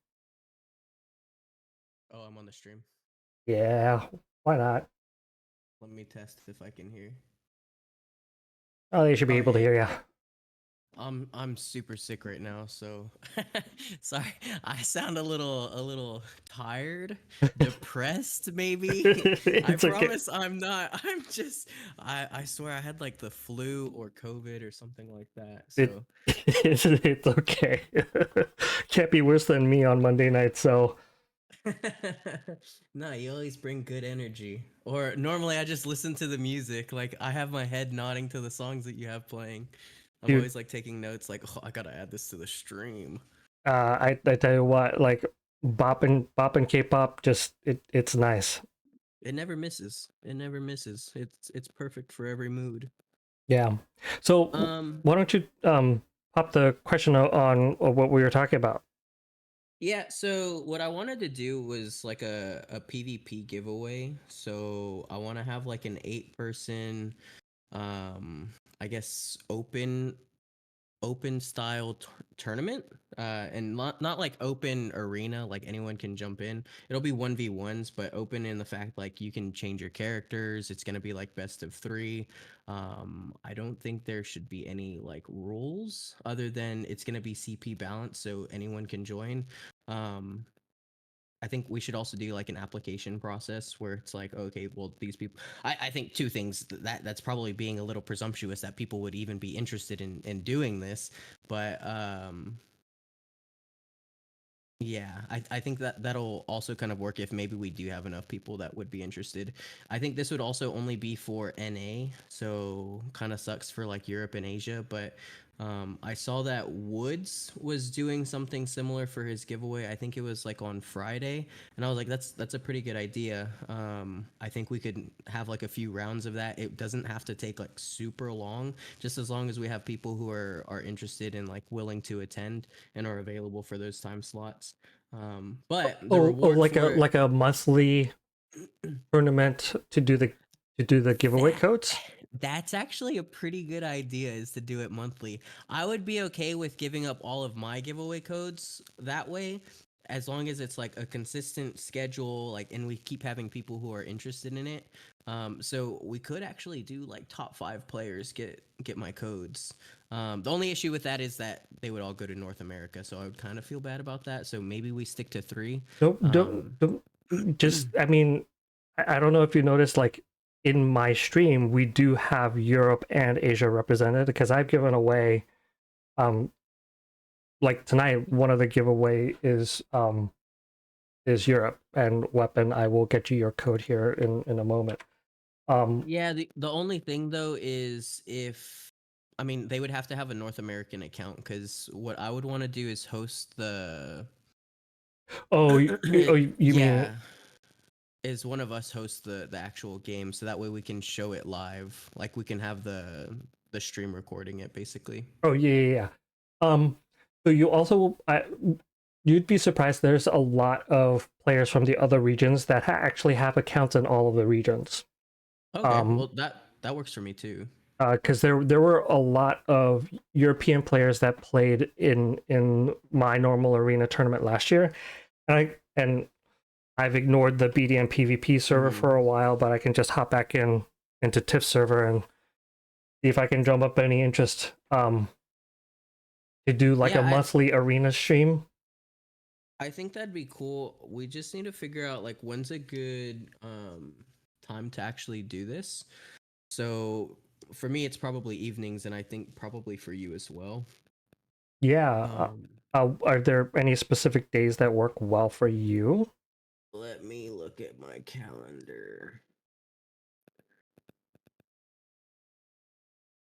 C: Oh, I'm on the stream.
A: Yeah, why not?
C: Let me test if I can hear.
A: Oh, they should be
C: Oh
A: able to
C: yeah,
A: hear you.
C: I'm super sick right now, so sorry. I sound a little tired, depressed maybe. I
A: It's okay.
C: promise I'm not. I'm just I swear I had like the flu or COVID or something like that.
A: It,
C: So
A: it's okay. Can't be worse than me on Monday night. So,
C: no, you always bring good energy. Or normally I just listen to the music. Like I have my head nodding to the songs that you have playing. I'm
A: dude,
C: always like taking notes like, "Oh, I got to add this to the stream."
A: I tell you what, like bopping K-pop, just it's nice.
C: It never misses. It never misses. It's perfect for every mood.
A: Yeah. So
C: Um
A: why don't you pop the question on what we were talking about?
C: yeah, so what I wanted to do was like a PvP giveaway. So I want to have like an 8 person I guess open style tournament, and not like open arena like anyone can jump in. It'll be 1v1s, but open in the fact like you can change your characters. It's going to be like best of 3. I don't think there should be any like rules other than it's going to be CP balance, so anyone can join. um I think we should also do like an application process where it's like, okay, well, these people. I think two things that's probably being a little presumptuous that people would even be interested in doing this, but yeah, I think that that'll also kind of work if maybe we do have enough people that would be interested. I think this would also only be for NA, so kind of sucks for like Europe and Asia. But I saw that Woods was doing something similar for his giveaway. I think it was like on Friday, and I was like, that's a pretty good idea. I think we could have like a few rounds of that. It doesn't have to take like super long, just as long as we have people who are interested and like willing to attend and are available for those time slots. But the
A: Oh,
C: reward for it,
A: like a monthly tournament to do the giveaway
C: that
A: codes.
C: that's actually a pretty good idea, is to do it monthly. I would be okay with giving up all of my giveaway codes that way, as long as it's like a consistent schedule, like, and we keep having people who are interested in it. So we could actually do like top 5 players get my codes. The only issue with that is that they would all go to North America, so I would kind of feel bad about that. So maybe we stick to 3.
A: Don't just. I mean, I don't know if you noticed, like in my stream, we do have Europe and Asia represented because I've given away, um, like tonight, one of the giveaway is Europe and weapon. I will get you your code here in a moment. Um,
C: Yeah, the only thing though is, if I mean, they would have to have a North American account, because what I would want to do is host the
A: oh, you mean
C: yeah, is one of us host the actual game, so that way we can show it live. Like we can have the stream recording it basically.
A: oh yeah. So you also you'd be surprised. There's a lot of players from the other regions that actually have accounts in all of the regions.
C: Okay, well that works for me too.
A: Because there were a lot of European players that played in my normal arena tournament last year, and I've ignored the BDM PvP server for
C: Hmm.
A: a while, but I can just hop back into TIFF server and see if I can drum up any interest to do like a
C: Yeah,
A: monthly arena stream.
C: I think that'd be cool. We just need to figure out like when's a good time to actually do this. So for me, it's probably evenings, and I think probably for you as well.
A: Yeah.
C: Um,
A: Are there any specific days that work well for you?
C: Let me look at my calendar.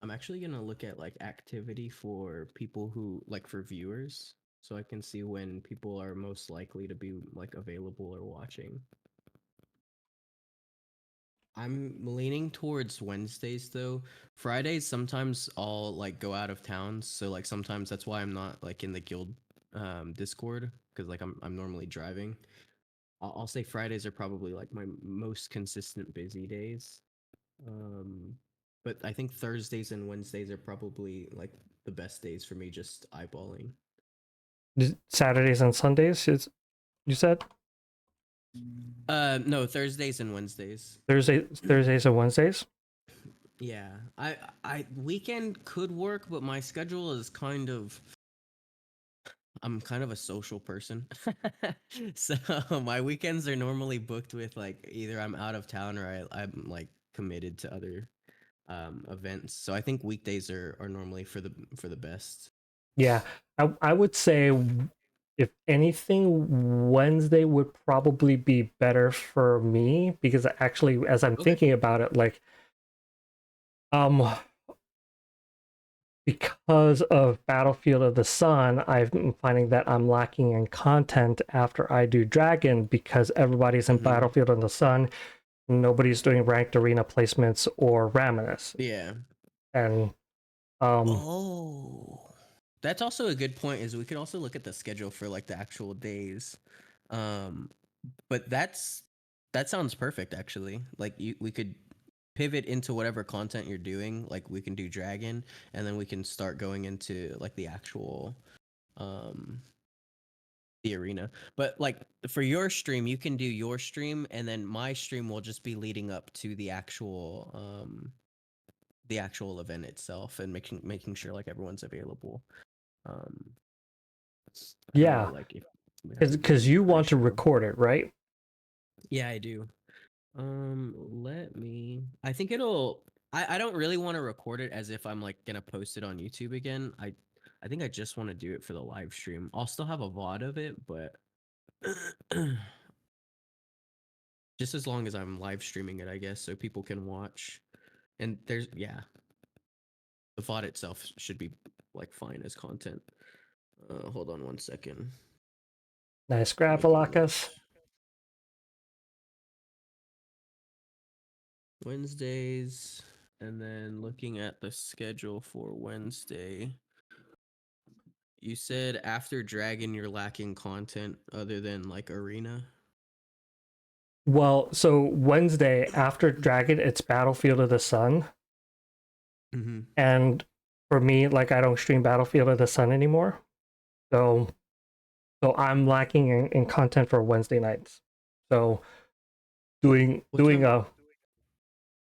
C: I'm actually gonna look at like activity for people who like, for viewers, so I can see when people are most likely to be like available or watching. I'm leaning towards Wednesdays though. Fridays sometimes I'll like go out of town, so like sometimes that's why I'm not like in the guild Discord, because like I'm normally driving. I'll say Fridays are probably like my most consistent busy days. Um, but I think Thursdays and Wednesdays are probably like the best days for me, just eyeballing.
A: Saturdays and Sundays, is you said?
C: No, Thursdays and Wednesdays.
A: Thursdays and Wednesdays?
C: Yeah, I weekend could work, but my schedule is kind of. I'm kind of a social person, so my weekends are normally booked with like either I'm out of town or I'm like committed to other events. So I think weekdays are normally for the best.
A: Yeah. I would say if anything, Wednesday would probably be better for me because actually, as I'm
C: Okay.
A: thinking about it, like um because of Battlefield of the Sun, I'm finding that I'm lacking in content after I do Dragon because everybody's in
C: Mm-hmm.
A: Battlefield of the Sun. Nobody's doing ranked arena placements or Raminus.
C: Yeah.
A: And um
C: Oh, that's also a good point. Is we could also look at the schedule for like the actual days. Um, but that sounds perfect actually. Like we could pivot into whatever content you're doing. Like we can do Dragon, and then we can start going into like the actual um the arena. But like for your stream, you can do your stream, and then my stream will just be leading up to the actual event itself and making sure like everyone's available. Um, I don't know,
A: yeah,
C: like if we have to do
A: because
C: any
A: you want to
C: pre-show.
A: record it, right?
C: Yeah, I do. Let me. I think it'll. I don't really want to record it as if I'm like gonna post it on YouTube again. I think I just want to do it for the live stream. I'll still have a VOD of it, but just as long as I'm live streaming it, I guess, so people can watch. And there's yeah, the VOD itself should be like fine as content. Hold on one second.
A: Nice grab,
C: Making
A: Valakas.
C: notes. Wednesdays, and then looking at the schedule for Wednesday. You said after Dragon you're lacking content other than like Arena.
A: Well, so Wednesday after Dragon, it's Battlefield of the Sun.
C: Mm-hmm.
A: And for me, like I don't stream Battlefield of the Sun anymore. So I'm lacking in content for Wednesday nights. So
C: What
A: doing
C: time?
A: a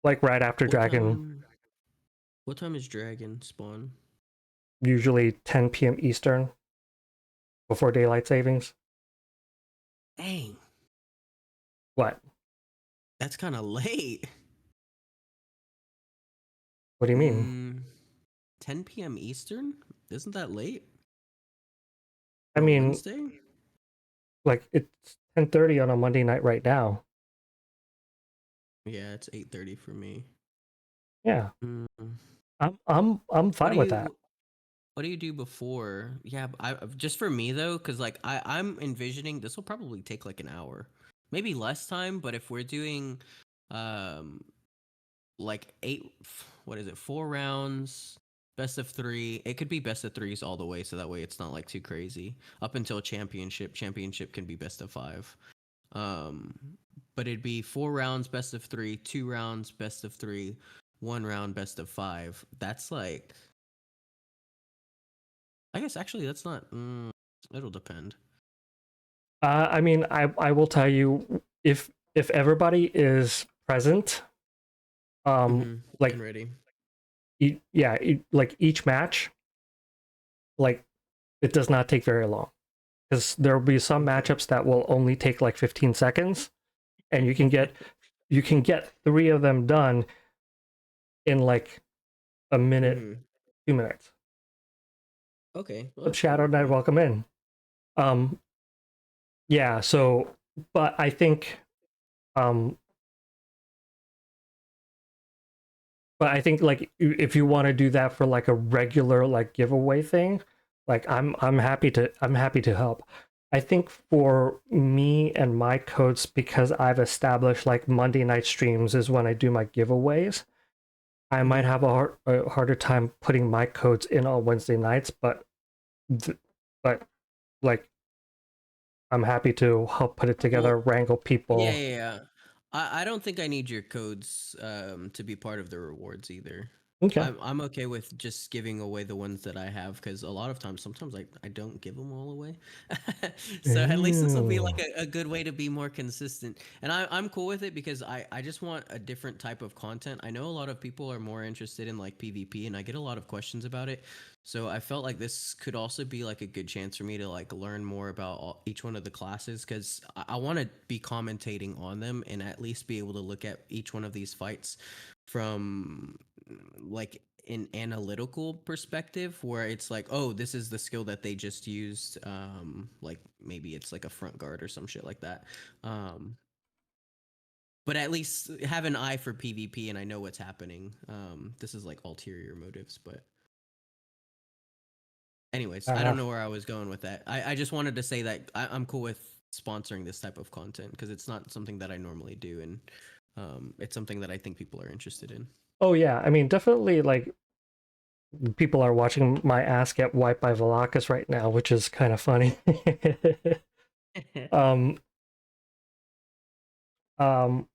A: like right after
C: What
A: Dragon,
C: time? What time is Dragon spawn?
A: usually 10 p.m. Eastern before daylight savings.
C: Dang,
A: What?
C: that's kind of late.
A: What do you mean?
C: 10 p.m. Eastern? Isn't that late
A: I
C: for a
A: mean,
C: Wednesday?
A: like it's 10:30 on a Monday night right now.
C: Yeah, it's 8:30 for me.
A: Yeah,
C: Mm.
A: I'm
C: What
A: fine
C: do
A: with that.
C: you What do you do before? Yeah, I just for me though, because like I'm envisioning this will probably take like an hour, maybe less time. But if we're doing, um, like what is it, 4 rounds, best of three, it could be best of threes all the way, so that way it's not like too crazy. Up until championship, championship can be best of five. Um, but it'd be 4 rounds, best of three, 2 rounds, best of three, 1 round, best of five. That's like I guess actually that's not. It'll depend.
A: I mean, I will tell you if everybody is present,
C: Mm-hmm.
A: like
C: And ready.
A: like each match, like it does not take very long because there will be some
C: Okay.
A: matchups that will only take like 15 seconds, and you can get three of them done in like a minute,
C: Mm-hmm.
A: 2 minutes.
C: Okay. Well,
A: But
C: that's
A: Shadow
C: cool.
A: Knight, welcome in. Um, yeah. So, but I think, um, but I think like if you want to do that for like a regular like giveaway thing, like I'm happy to help. I think for me and my codes, because I've established like Monday night streams is when I do my giveaways. I might
C: Mm-hmm.
A: have a harder time putting my codes in on Wednesday nights, th- but like I'm happy to help put it together,
C: Well,
A: wrangle
C: yeah,
A: people.
C: yeah, yeah. I don't think I need your codes to be part of the rewards either.
A: Okay.
C: I'm okay with just giving away the ones that I have because a lot of times, sometimes I don't give them all away. So at least this will be like
A: Ooh.
C: a good way to be more consistent. And I'm cool with it because I just want a different type of content. I know a lot of people are more interested in like PvP, and I get a lot of questions about it. So I felt like this could also be like a good chance for me to like learn more about each one of the classes because I want to be commentating on them and at least be able to look at each one of these fights from like an analytical perspective where it's like, oh, this is the skill that they just used, like maybe it's like a front guard or some shit like that, but at least have an eye for PvP and I know what's happening. This is like ulterior motives, but anyways, I don't
A: Uh,
C: know where I was going with that. I just wanted to say that I'm cool with sponsoring this type of content because it's not something that I normally do, and it's something that I think people are interested in.
A: oh yeah, I mean, definitely like people are watching my ass get wiped by Velocus right now, which is kind of funny. um, um,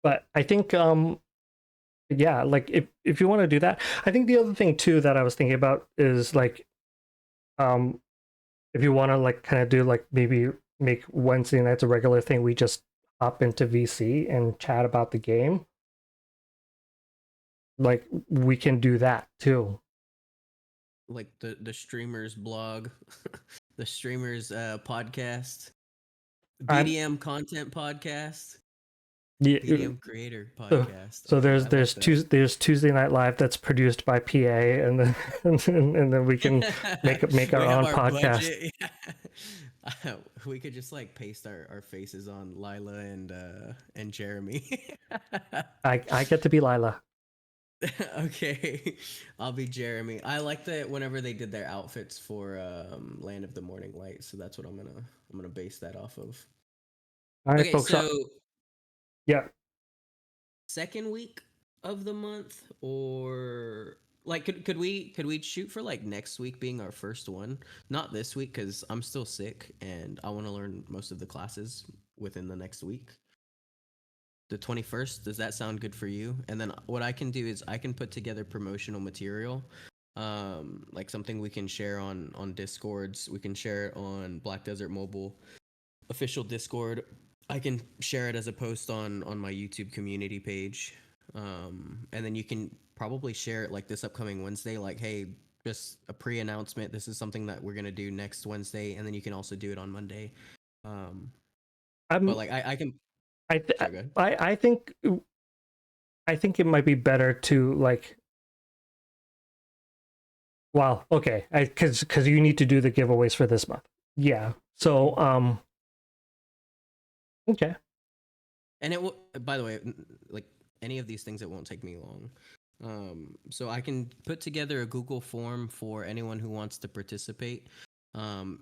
A: but I think yeah, like if you want to do that, I think the other thing too that I was thinking about is like um if you want to like kind of do like maybe make Wednesday nights a regular thing, we just hop into VC and chat about the game. Like we can do that too.
C: Like the streamers blog, the streamers podcast,
A: I'm
C: BDM content podcast,
A: yeah,
C: BDM creator
A: so
C: podcast.
A: so
C: I like that.
A: There's Tuesday Night Live that's produced by PA, and then and then we can make our
C: We have
A: own
C: our
A: podcast.
C: budget. We could just like paste our faces on Lila and Jeremy.
A: I get to be Lila.
C: Okay, I'll be Jeremy. I like that whenever they did their outfits for Land of the Morning Light, so that's what I'm gonna base that off of.
A: All right,
C: Okay,
A: folks.
C: so
A: Yeah,
C: second week of the month, or like could we shoot for like next week being our first one? Not this week because I'm still sick and I want to learn most of the classes within the next week. The 21st, does that sound good for you? And then what I can do is I can put together promotional material, like something we can share on Discords. We can share it on Black Desert Mobile official Discord. I can share it as a post on my YouTube community page, and then you can probably share it like this upcoming Wednesday. Like, hey, just a pre-announcement. This is something that we're gonna do next Wednesday, and then you can also do it on Monday. Um, but
A: I'm
C: like I can.
A: I th-
C: Sorry, go ahead.
A: I think it might be better to like well, okay, because you need to do the giveaways for this month. Yeah. So okay.
C: And it will. By the way, like any of these things, it won't take me long. So I can put together a Google form for anyone who wants to participate.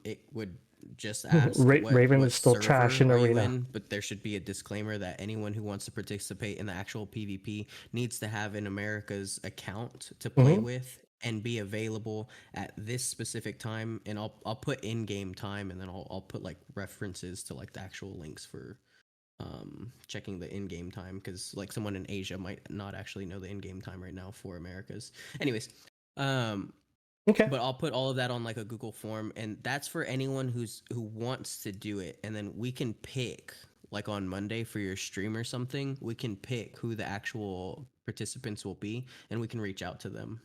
C: It would just ask
A: Raven
C: what
A: is still trash
C: server
A: in
C: are you
A: arena.
C: in, but there should be a disclaimer that anyone who wants to participate in the actual PvP needs to have an America's account to play
A: Hmm.
C: with and be available at this specific time. And I'll put in game time, and then I'll put like references to like the actual links for checking the in-game time because like someone in Asia might not actually know the in-game time right now for Americas. Anyways, um
A: Okay.
C: but I'll put all of that on like a Google form, and that's for anyone who wants to do it, and then we can pick like on Monday for your stream or something, we can pick who the actual participants will be and we can reach out to them.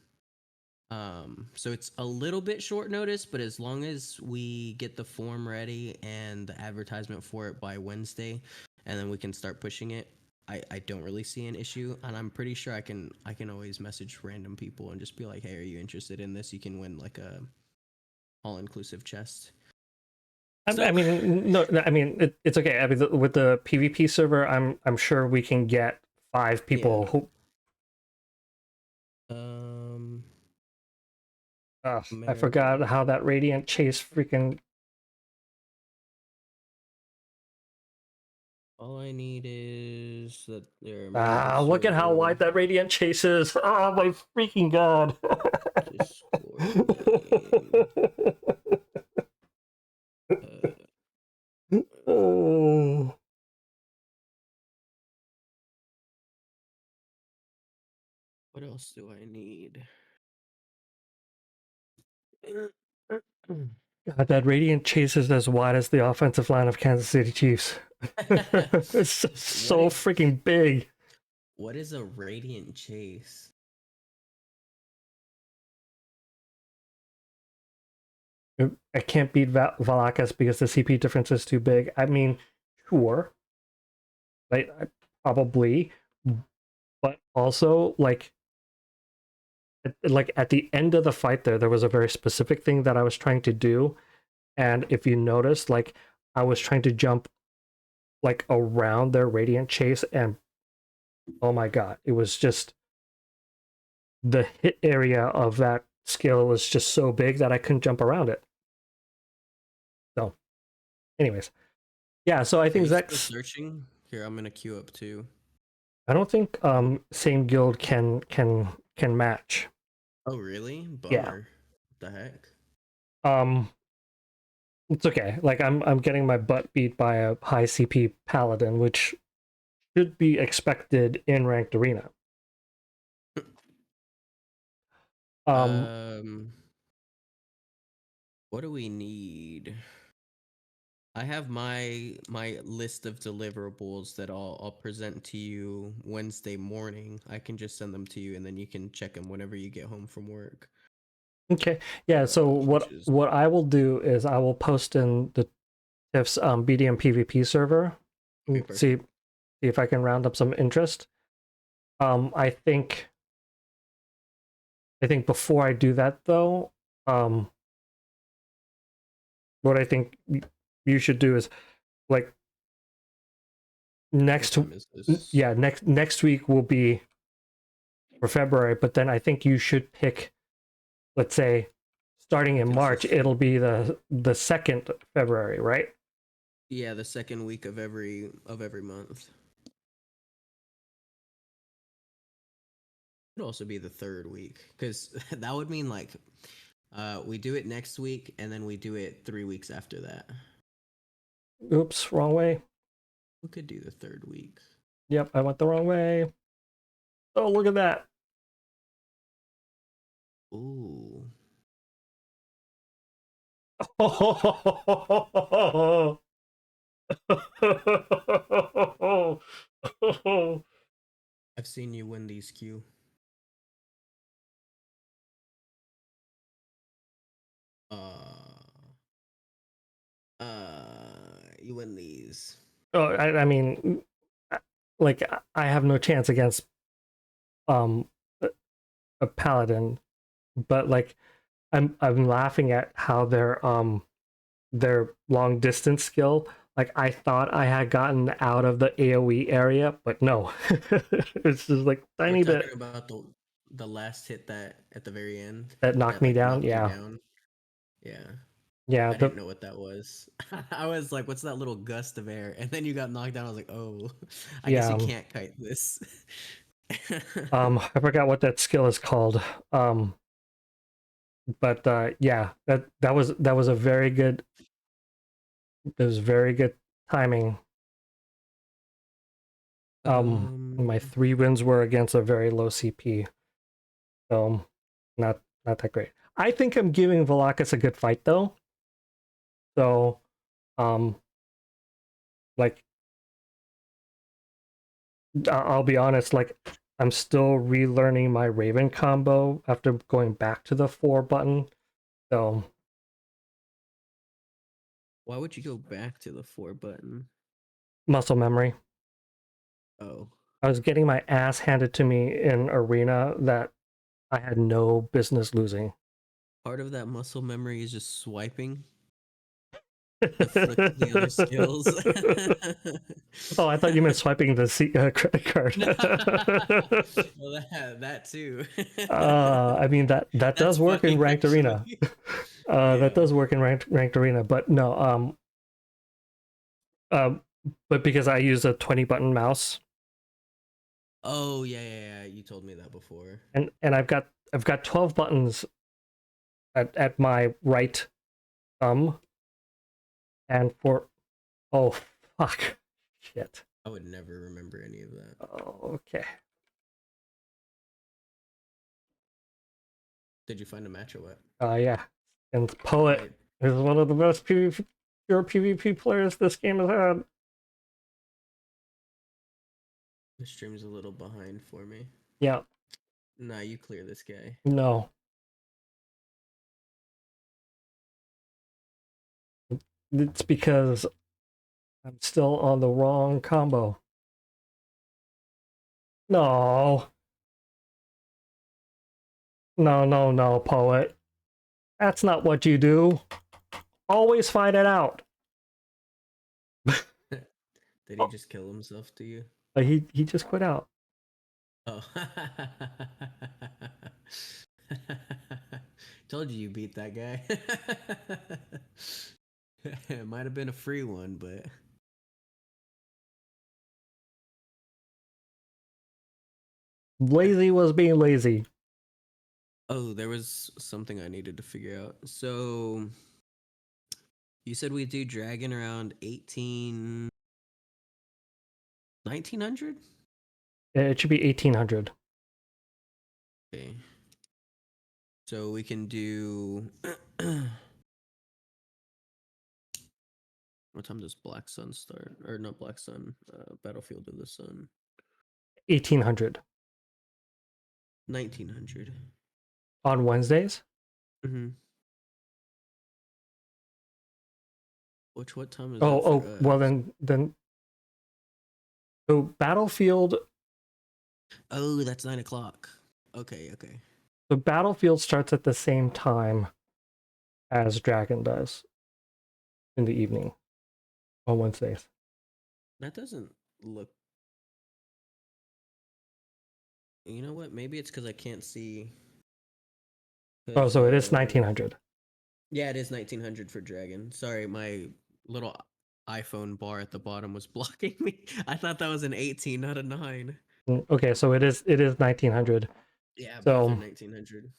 C: So it's a little bit short notice, but as long as we get the form ready and the advertisement for it by Wednesday, and then we can start pushing it, I don't really see an issue. And I'm pretty sure I can always message random people and just be like, hey, are you interested in this? You can win like a all inclusive chest.
A: I
C: So
A: mean, no, I mean it's okay. I mean, with the PvP server, I'm sure we can get 5
C: yeah.
A: people who.
C: Um
A: I
C: America.
A: forgot how that Radiant Chase freaking.
C: All I need is that they're America's
A: Look at how
C: server.
A: wide that Radiant Chase is. Oh my freaking god.
C: Discord name. Uh,
A: Oh.
C: What else do I need?
A: God, that Radiant chase is as wide as the offensive line of Kansas City Chiefs. It's so
C: What
A: freaking big.
C: what is a radiant chase?
A: I can't beat Valakas because the CP difference is too big. I mean, sure, like probably, but also like at the end of the fight there was a very specific thing that I was trying to do, and if you noticed, like I was trying to jump like around their Radiant chase, and oh my god, it was just the hit area of that skill was just so big that I couldn't jump around it. So, anyways, yeah. So I
C: Are
A: think
C: you still
A: Zex.
C: searching? Here, I'm gonna queue up too.
A: I don't think same guild can match.
C: Oh, really?
A: Yeah.
C: Bummer. What the heck?
A: Um, it's okay. Like I'm getting my butt beat by a high CP paladin, which should be expected in ranked arena. Um,
C: Um, what do we need? I have my list of deliverables that I'll present to you Wednesday morning. I can just send them to you, and then you can check them whenever you get home from work.
A: okay. Yeah. So
C: Which
A: what
C: is
A: what I will do is I will post in the TIFF's BDM PvP server
C: okay.
A: and see
C: Perfect.
A: if I can round up some interest. I think before I do that though, um, what I think you should do is like
C: What
A: next
C: time is this?
A: yeah, next week will be for February, but then I think you should pick, let's say, starting in March,
C: Consistent.
A: it'll be the 2nd February, right?
C: Yeah, the second week of every month. Could also be the third week, because that would mean like we do it next week and then we do it 3 weeks after that.
A: Oops, wrong way.
C: We could do the third week.
A: Yep, I went the wrong way. Oh, look at that.
C: Ooh. I've seen you win these, Q. Uh, you win these.
A: Oh, I mean, like I have no chance against um a paladin, but like I'm laughing at how their long distance skill. Like I thought I had gotten out of the AoE area, but no, it's just like
C: We're
A: tiny
C: talking
A: bit
C: about the last hit that at the very end
A: that knocked
C: that
A: me
C: like
A: down.
C: knocked you
A: Yeah,
C: down. Yeah.
A: yeah,
C: I didn't know what that was. I was like, what's that little gust of air? And then you got knocked down. I was like, oh, I guess
A: yeah.
C: you can't kite this.
A: I forgot what that skill is called. But yeah, that was a very good. That was very good timing. My
C: um,
A: 3 wins were against a very low CP, so not that great. I think I'm giving Valakas a good fight though. So, um, like I'll be honest, like I'm still relearning my Raven combo after going back to the 4 button. So
C: why would you go back to the 4 button?
A: muscle memory.
C: Oh,
A: I was getting my ass handed to me in arena that I had no business losing.
C: part of that muscle memory is just swiping to flick to the other skills.
A: Oh, I thought you meant swiping the credit card.
C: No. Well, that too.
A: I mean that
C: That's
A: does work in
C: funny,
A: ranked arena.
C: actually.
A: That
C: Yeah.
A: does work in ranked arena, but no. Um, but because I use a 20 button mouse,
C: Oh, yeah, yeah, yeah. You told me that before.
A: and I've got 12 buttons at my right thumb, and for oh fuck shit.
C: I would never remember any of that.
A: Oh, okay.
C: Did you find a match or what?
A: Yeah. And Poet
C: Right.
A: is one of the best PvP, pure PvP players this game has had.
C: The stream's a little behind for me.
A: Yeah.
C: Nah, you clear this guy.
A: No. It's because I'm still on the wrong combo. No. No, no, no, Poet. That's not what you do. Always find it out.
C: Did he just kill himself to you?
A: He just quit out.
C: Oh. Told you beat that guy. It might have been a free one, but
A: Lazy was being lazy.
C: oh, there was something I needed to figure out. So you said we do dragon around 1900?
A: It should be 1800.
C: Okay. So we can do what time does Black Sun start? Or not Black Sun, Battlefield of the Sun.
A: 1800.
C: 1900.
A: On Wednesdays?
C: Mm-hmm. What time is
A: Oh,
C: that for
A: well
C: us?
A: then so Battlefield,
C: Oh, that's 9 o'clock. Okay, okay.
A: the Battlefield starts at the same time as Dragon does in the evening on Wednesdays.
C: That doesn't look. You know what? Maybe it's because I can't see.
A: Oh,
C: 'Cause,
A: so it is 1900.
C: yeah, it is 1900 for Dragon. Sorry, my little iPhone bar at the bottom was blocking me. I thought that was an 18, not a 9.
A: Okay, so it is 1900.
C: Yeah, both are
A: So
C: 1900.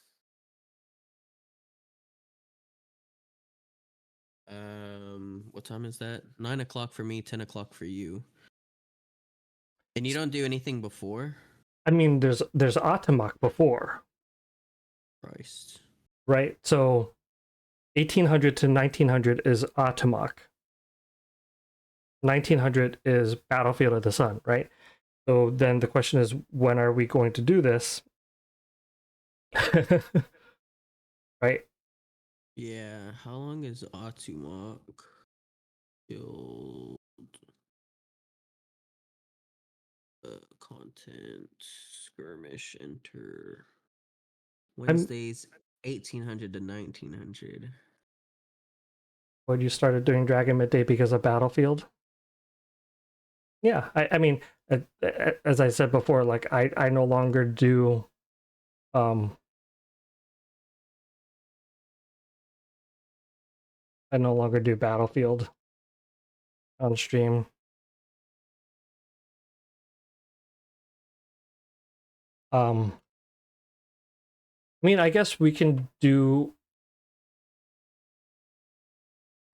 C: What time is that? 9 o'clock for me, 10 o'clock for you. And you don't do anything before?
A: I mean there's Automach before,
C: Christ.
A: right? So 1800 to 1900 is Automach. 1900 is Battlefield of the Sun, right? So then the question is, when are we going to do this? Right?
C: Yeah, how long is Atumok? Build content skirmish enter
A: I'm
C: Wednesdays 1800 to 1900.
A: when you started doing Dragon Midday because of Battlefield. Yeah, I mean, as I said before, like I no longer do, um, I no longer do Battlefield on stream. I mean, I guess we can do.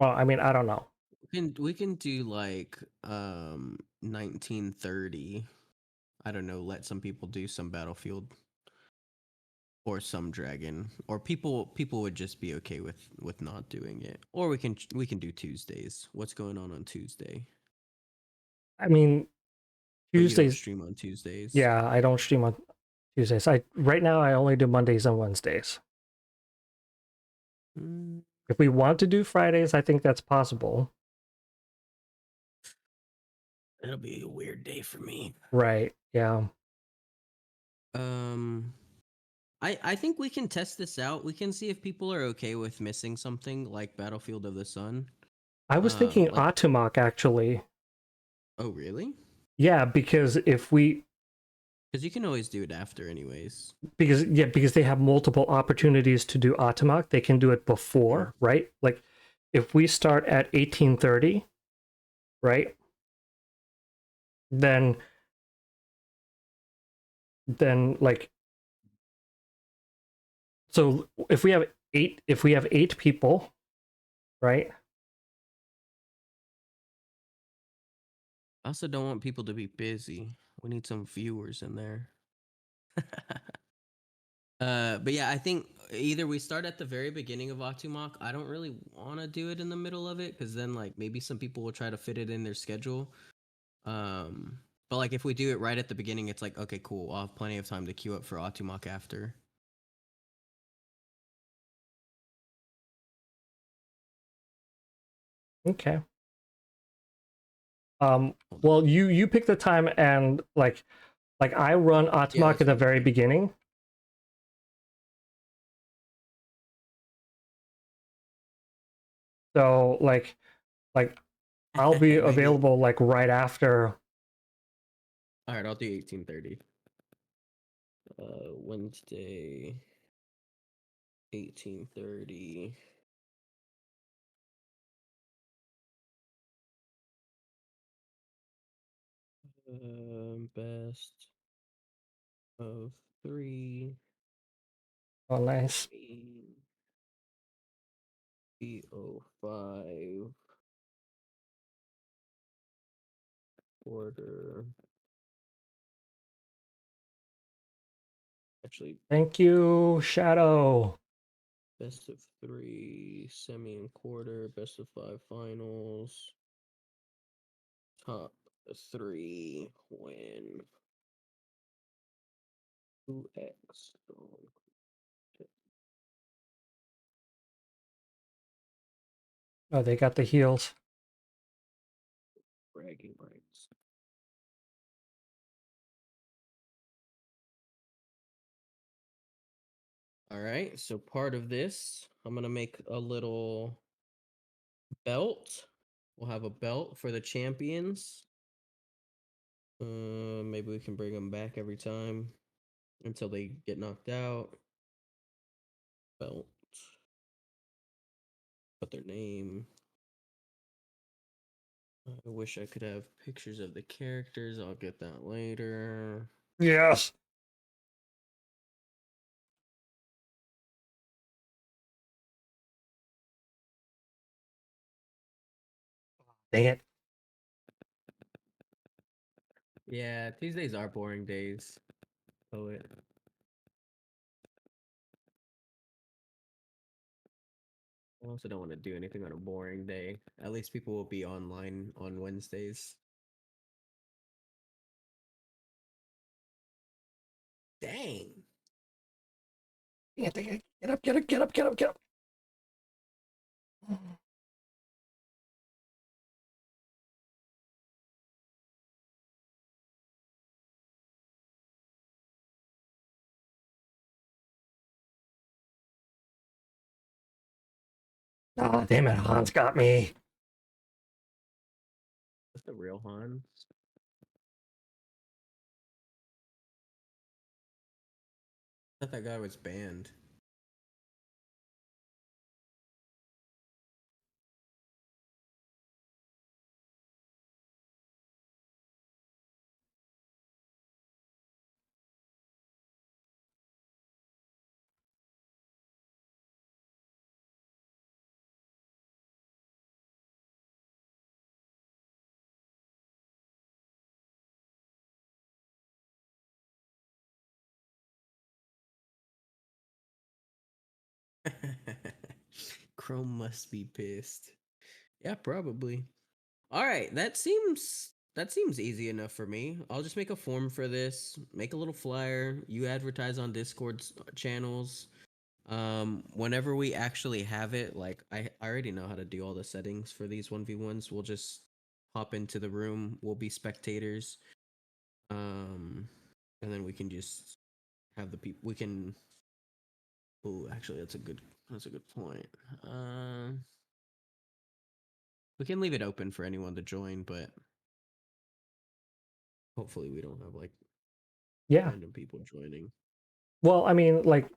A: Well, I mean, I don't know.
C: We can do like 1930. I don't know, let some people do some Battlefield or some Dragon, or people would just be okay with not doing it. Or we can do Tuesdays. What's going on Tuesday?
A: I mean,
C: But you don't
A: Tuesdays.
C: stream on Tuesdays.
A: Yeah, I don't stream on Tuesdays. I right now I only do Mondays and Wednesdays.
C: Mm,
A: If we want to do Fridays, I think that's possible.
C: it'll be a weird day for me.
A: Right. Yeah.
C: Um, I think we can test this out. We can see if people are okay with missing something like Battlefield of the Sun.
A: I was thinking
C: Like,
A: Atumok actually.
C: oh really?
A: Yeah, because if we
C: Because you can always do it after, anyways.
A: because they have multiple opportunities to do Atumok, they can do it before, right? Like if we start at 1830, right? Then like so if we have eight people, right?
C: I also don't want people to be busy. We need some viewers in there. But yeah, I think either we start at the very beginning of Atumok. I don't really want to do it in the middle of it because then like maybe some people will try to fit it in their schedule. Um, but like if we do it right at the beginning, it's like okay, cool. I'll have plenty of time to queue up for Atumok after.
A: Okay.
C: Hold on.
A: Well, you pick the time, and like I run
C: Yeah,
A: Atmok
C: that's
A: at the
C: fine.
A: very beginning. So like I'll be
C: Maybe.
A: available like right after.
C: All right, I'll do 18:30. Wednesday, 18:30. Best of three.
A: Oh, nice.
C: PO5 order. Actually,
A: Thank you, Shadow.
C: best of three, semi and quarter, best of five finals, top three win. 2x.
A: Oh, they got the heals.
C: Bragging rights. All right, so part of this, I'm gonna make a little belt. We'll have a belt for the champions. Maybe we can bring them back every time until they get knocked out. Belt. Put their name. I wish I could have pictures of the characters. I'll get that later.
A: Yes. Dang it.
C: Yeah, Tuesdays are boring days. Poet. I also don't want to do anything on a boring day. At least people will be online on Wednesdays. Dang.
A: Dang it. Get up, get up, get up, get up, get up. Oh, damn it. Hans got me.
C: That's the real Hans. I thought that guy was banned. Chrome must be pissed. Yeah, probably. All right, that seems easy enough for me. I'll just make a form for this, make a little flyer, you advertise on Discord's channels. Whenever we actually have it, like I already know how to do all the settings for these 1v1s. We'll just hop into the room, we'll be spectators. Um and then we can just have the people we can Oh, actually that's a good point. We can leave it open for anyone to join, but hopefully we don't have like
A: Yeah.
C: random people joining.
A: Well, I mean, like,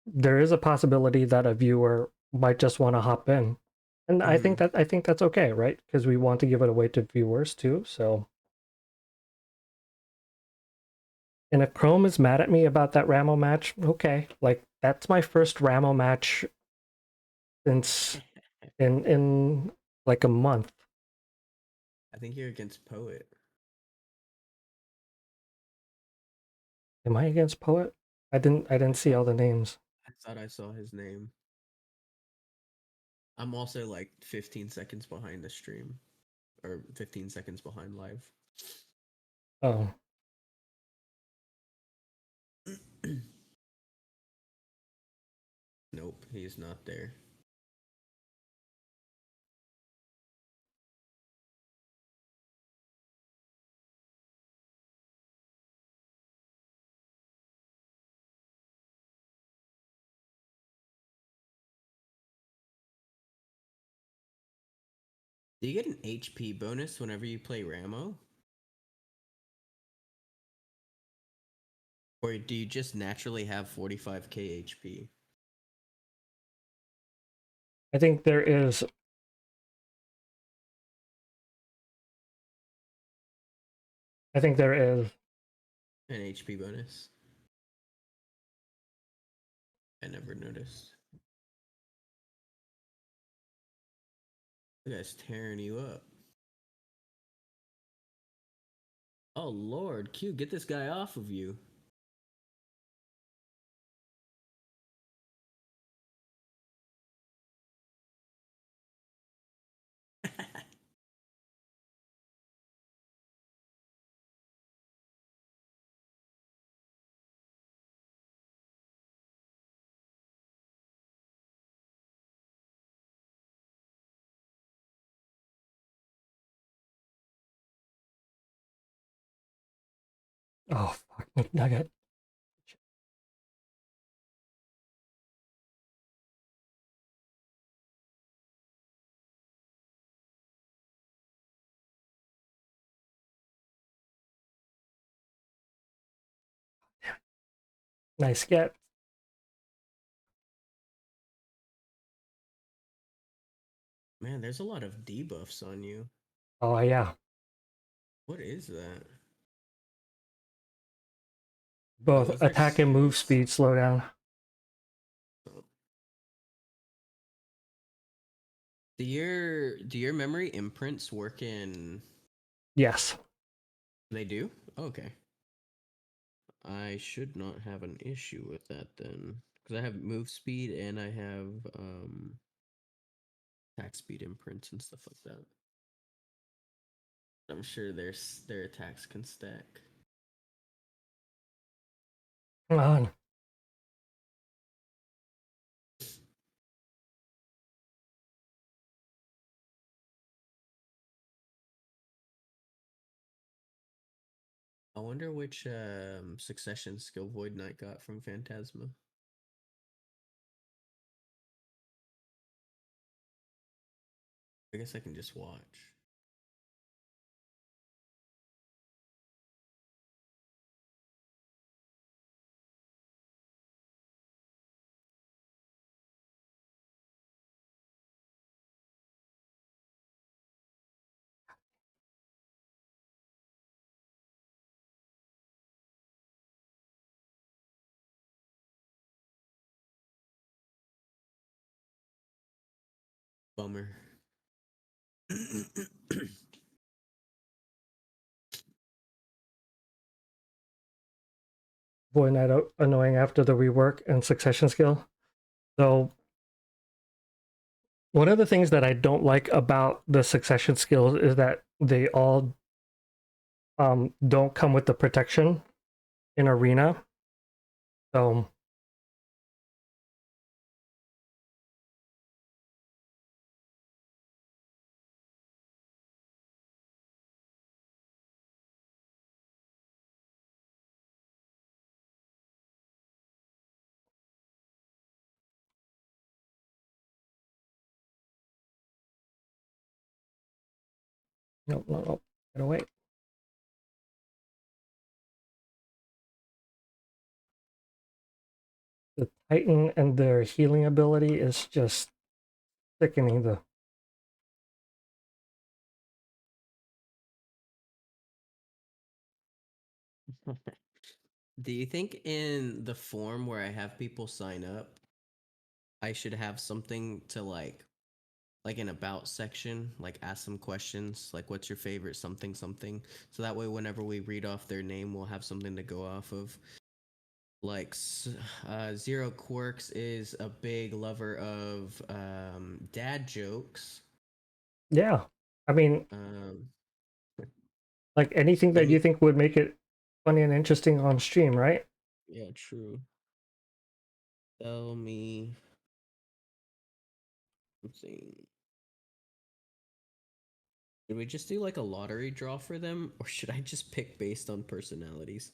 A: there is a possibility that a viewer might just want to hop in. And
C: Mm-hmm.
A: I think that's okay, right? Because we want to give it away to viewers too. So, and if Chrome is mad at me about that Ramo match, okay. Like, that's my first Ramo match since in like a month.
C: I think you're against Poet.
A: Am I against Poet? I didn't see all the names.
C: I thought I saw his name. I'm also like 15 seconds behind the stream, or 15 seconds behind live.
A: Oh,
C: Nope, he's not there. Do you get an HP bonus whenever you play Ramo? Or do you just naturally have 45k HP?
A: I think there is. I think there is.
C: An HP bonus? I never noticed. The guy's tearing you up. Oh lord, Q, get this guy off of you.
A: Oh fuck, Nugget. Nice get.
C: Man, there's a lot of debuffs on you.
A: Oh yeah.
C: What is that? Oh,
A: Both
C: those are
A: attack and move
C: skills.
A: speed slow down.
C: Oh. Do your memory imprints work in?
A: Yes.
C: They do? Okay. I should not have an issue with that then. Because I have move speed and I have attack speed imprints and stuff like that. I'm sure their attacks can stack.
A: Come on.
C: I wonder which succession skill Void Knight got from Phantasma. I guess I can just watch. Bummer.
A: Boy, Night annoying after the rework and succession skill. So one of the things that I don't like about the succession skills is that they all don't come with the protection in arena. So no, no, no, get away. The Titan and their healing ability is just sickening. The
C: Do you think in the form where I have people sign up, I should have something to like an about section, like ask some questions, like what's your favorite something something, so that way whenever we read off their name, we'll have something to go off of. like 0Quirx is a big lover of dad jokes.
A: Yeah. I mean,
C: Um,
A: like anything
C: let
A: that you
C: me,
A: think would make it funny and interesting on stream, right?
C: yeah, true. Tell me something. Should we just do like a lottery draw for them, or should I just pick based on personalities?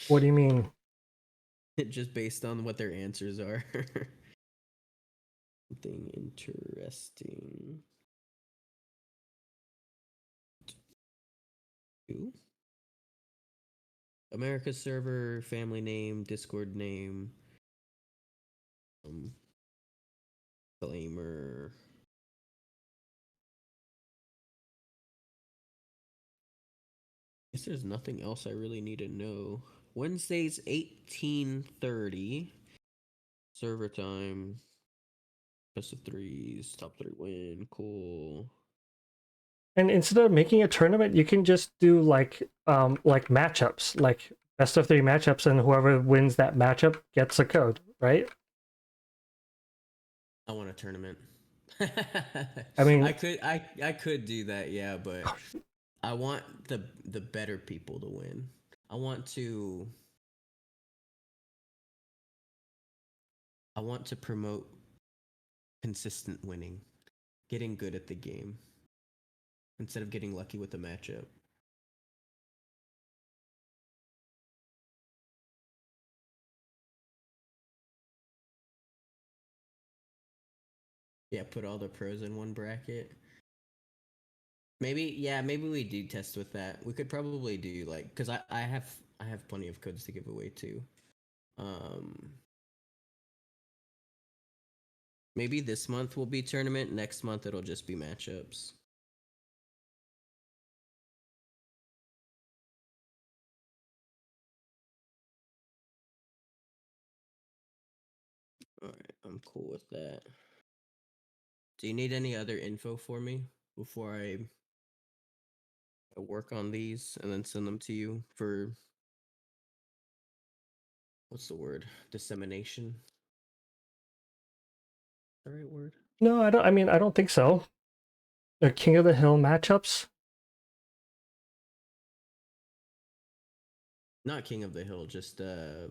A: What do you mean?
C: Just based on what their answers are. Something interesting. Ooh. America server, family name, Discord name, um, disclaimer. Guess there's nothing else I really need to know. Wednesdays 18:30 server time. Best of threes, top three win. Cool.
A: And instead of making a tournament, you can just do like matchups, like best of three matchups, and whoever wins that matchup gets a code, right?
C: I want a tournament.
A: I mean,
C: I could do that, yeah, but I want the better people to win. I want to I want to promote consistent winning, getting good at the game instead of getting lucky with the matchup. Yeah, put all the pros in one bracket. Maybe yeah, maybe we do test with that. We could probably do like cuz I have plenty of codes to give away too. Um maybe this month will be tournament, next month it'll just be matchups. All right, I'm cool with that. Do you need any other info for me before I work on these and then send them to you for what's the word? Dissemination. The right word?
A: no, I don't. I mean, I don't think so. The King of the Hill matchups.
C: Not King of the Hill, just
A: Well,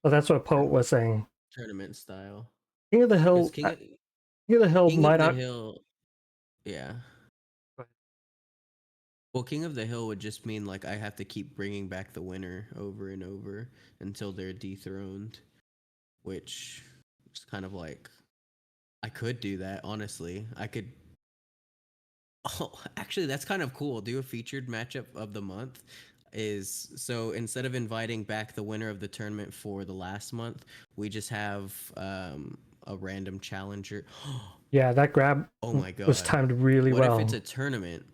A: that's what Poet
C: tournament
A: was saying.
C: tournament style.
A: King of the
C: Because
A: Hill. King of the Hill
C: King of
A: might
C: the
A: not.
C: Hill, yeah. Well, King of the Hill would just mean like I have to keep bringing back the winner over and over until they're dethroned, which is kind of like I could do that. Honestly, I could. Oh, actually, that's kind of cool. Do a featured matchup of the month. Is so instead of inviting back the winner of the tournament for the last month, we just have a random challenger.
A: Yeah, that grab
C: Oh my
A: was
C: god.
A: timed really
C: What if it's
A: well.
C: a tournament?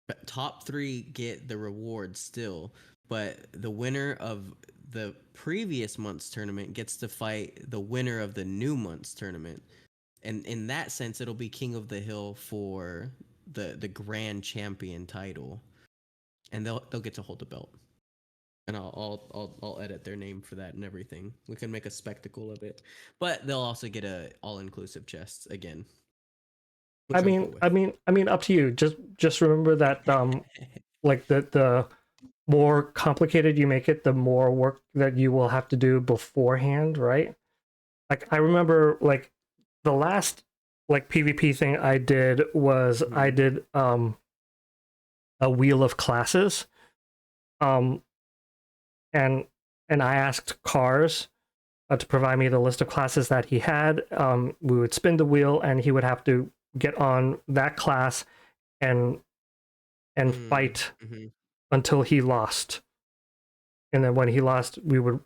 C: But top three get the reward still, but the winner of the previous month's tournament gets to fight the winner of the new month's tournament. And in that sense, it'll be King of the Hill for the grand champion title. And they'll get to hold the belt. And I'll edit their name for that and everything. We can make a spectacle of it. But they'll also get a all inclusive chest again,
A: I
C: which I'm
A: mean,
C: cool with.
A: up to you. Just remember that like the more complicated you make it, the more work that you will have to do beforehand, right? Like I remember like the last like PvP thing I did was I
C: Mhm.
A: did a wheel of classes. Um and I asked Cars to provide me the list of classes that he had. We would spin the wheel and he would have to get on that class and fight
C: Mm-hmm.
A: until he lost. And then when he lost, we would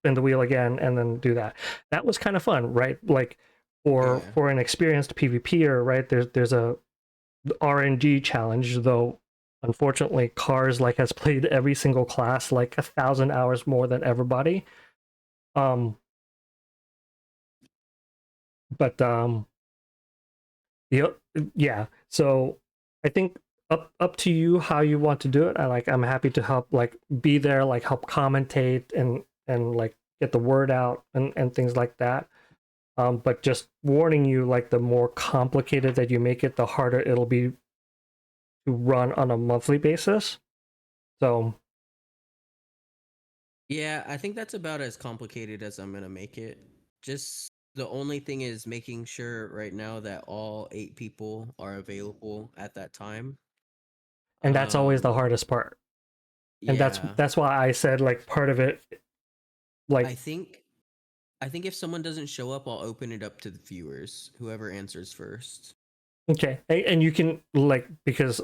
A: spin the wheel again and then do that. That was kind of fun, right? Like
C: Yeah.
A: for an experienced PvPer, right? There's a RNG challenge, though. Unfortunately, Cars like has played every single class like 1,000 hours more than everybody. Um, but yeah, yeah. So I think up to you how you want to do it. I'm happy to help like be there, like help commentate and and like get the word out and things like that. But just warning you, like the more complicated that you make it, the harder it'll be to run on a monthly basis. So
C: Yeah, I think that's about as complicated as I'm gonna make it. Just the only thing is making sure right now that all 8 people are available at that time.
A: and that's always the
C: Um,
A: hardest part. And
C: yeah,
A: that's why I said like part of it like
C: I think I think if someone doesn't show up, I'll open it up to the viewers, whoever answers first.
A: okay. And you can like because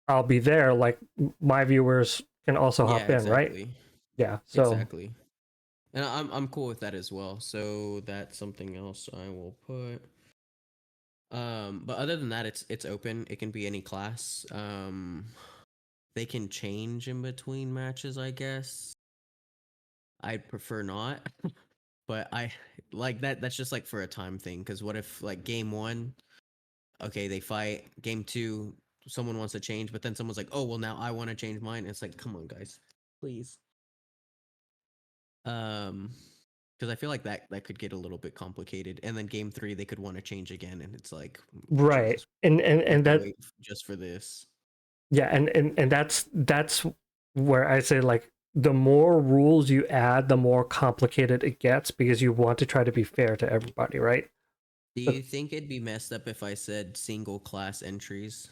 A: I'll be there, like my viewers can also
C: Yeah,
A: hop in, right?
C: exactly.
A: Yeah. So
C: Exactly. And I'm cool with that as well. So that's something else I will put. But other than that, it's open. It can be any class. They can change in between matches, I guess. I'd prefer not, but I like that. That's just like for a time thing. Because what if like game one, okay, they fight. Game two, someone wants to change, but then someone's like, oh well, now I want to change mine. It's like, come on, guys, please. Um, because I feel like that could get a little bit complicated. And then game three, they could want to change again, and it's like,
A: right.
C: Jesus, I have
A: And
C: to
A: that
C: wait just for this.
A: yeah, and that's where I say like the more rules you add, the more complicated it gets because you want to try to be fair to everybody, right?
C: Do
A: But
C: you think it'd be messed up if I said single class entries?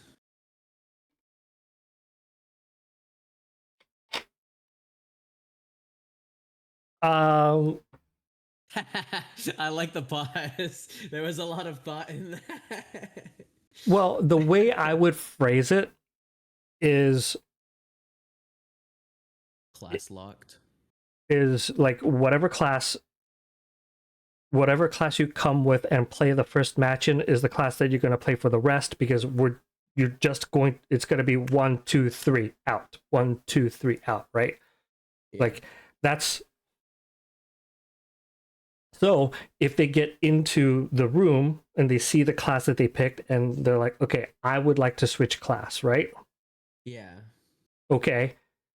A: um
C: I like the pause. There was a lot of thought in that.
A: well, the way I would phrase it is
C: Class locked.
A: like whatever class you come with and play the first match in is the class that you're going to play for the rest because you're just going it's going to be 1 2 3 out 1 2 3 out, right?
C: Yeah.
A: Like that's so if they get into the room and they see the class that they picked and they're like, okay, I would like to switch class, right?
C: Yeah.
A: Okay.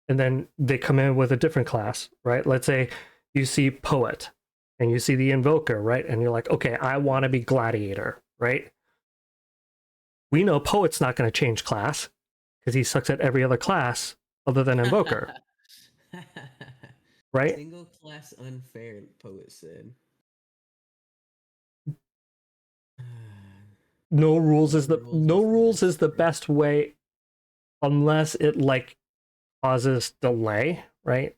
A: And then they come in with a different class, right? Let's say you see Poet and you see the Invoker, right? And you're like, okay, I want to be Gladiator, right? We know Poet's not going to change class because he sucks at every other class other than Invoker, right?
C: Single class unfair, poet said.
A: No rules
C: No
A: is the
C: rules
A: no
C: is the
A: rules is
C: best
A: the
C: way.
A: best way unless it like causes delay, right?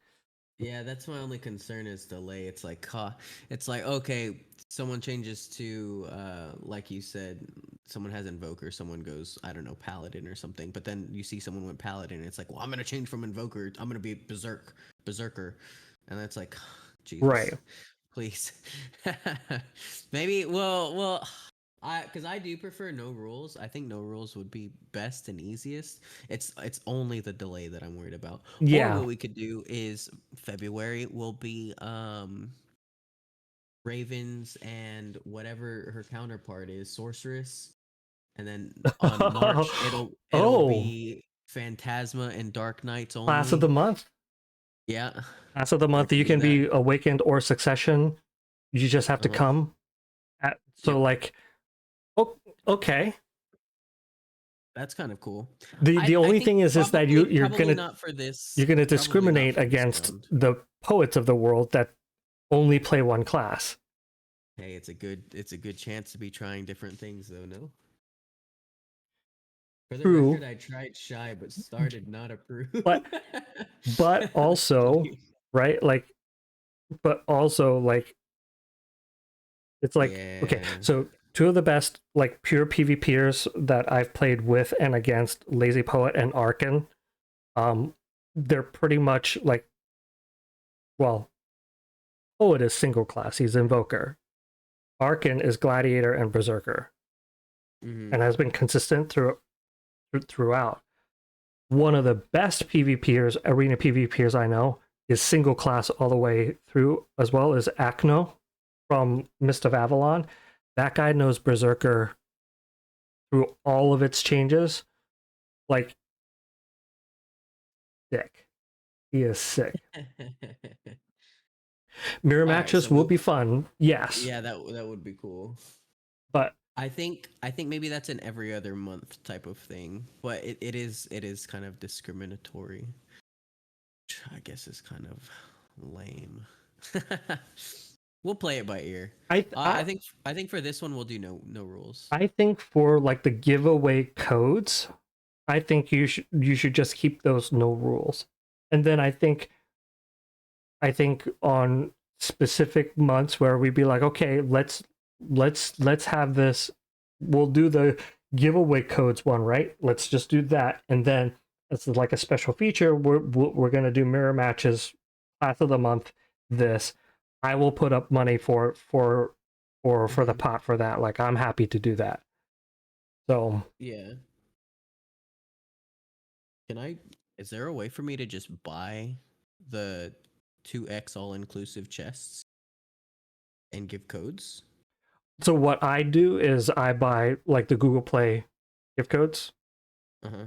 C: Yeah, that's my only concern is delay. It's like, it's like okay, someone changes to, like you said, someone has Invoker, someone goes, I don't know, Paladin or something. But then you see someone went Paladin, and it's like, well, I'm gonna change from Invoker. I'm gonna be Berserker, and that's like,
A: Right.
C: Jesus, please. Maybe, well, because I do prefer no rules. I think no rules would be best and easiest. It's only the delay that I'm worried about. Or
A: Yeah.
C: what we could do is February will be Ravens and whatever her counterpart is, Sorceress. And then on March it'll
A: Oh,
C: be Phantasma and Dark Knights
A: class of the
C: only.
A: month.
C: Yeah.
A: Class of the
C: We
A: month.
C: could
A: You
C: do
A: can
C: that.
A: be Awakened or Succession. You just have to
C: Uh-huh.
A: come. So
C: Yep.
A: like, oh, okay.
C: That's kind of cool.
A: The
C: I
A: only
C: think
A: thing is that
C: probably not for this,
A: you're gonna
C: probably not
A: discriminate
C: for this
A: against
C: round.
A: the poets of the world that only play one class.
C: Hey, it's a good chance to be trying different things though, no? For the
A: True,
C: record, I tried shy but started not approve.
A: but
C: Just
A: also,
C: kidding.
A: right? Like, but also like it's like okay.
C: Yeah.
A: So two of the best like pure PvPers that I've played with and against Lazy Poet and Arkin. They're pretty much like well, Poet is single class. He's Invoker. Arkin is Gladiator and Berserker,
C: Hmm.
A: and has been consistent throughout. One of the best PvPers, arena PvPers I know, is single class all the way through, as well as Acno from Mist of Avalon. That guy knows Berserker through all of its changes. Like, sick. He is sick. Mirror
C: All right,
A: matches
C: so
A: will be fun, yes,
C: yeah, that would be cool.
A: but
C: I think maybe that's an every other month type of thing, but it is kind of discriminatory. Which I guess is kind of lame. We'll play it by ear.
A: I
C: I think for this one we'll do no rules.
A: I think for like the giveaway codes, I think you should just keep those no rules. And then I think on specific months where we'd be like, okay, let's have this. We'll do the giveaway codes one, right? Let's just do that, and then it's like a special feature. We're gonna do mirror matches, class of the month. This I will put up money for the
C: Mhm.
A: pot for that. Like I'm happy to do that. So
C: Yeah. Can I? Is there a way for me to just buy the 2x all inclusive chests and give codes?
A: so what I do is I buy like the Google Play gift codes,
C: Uh huh.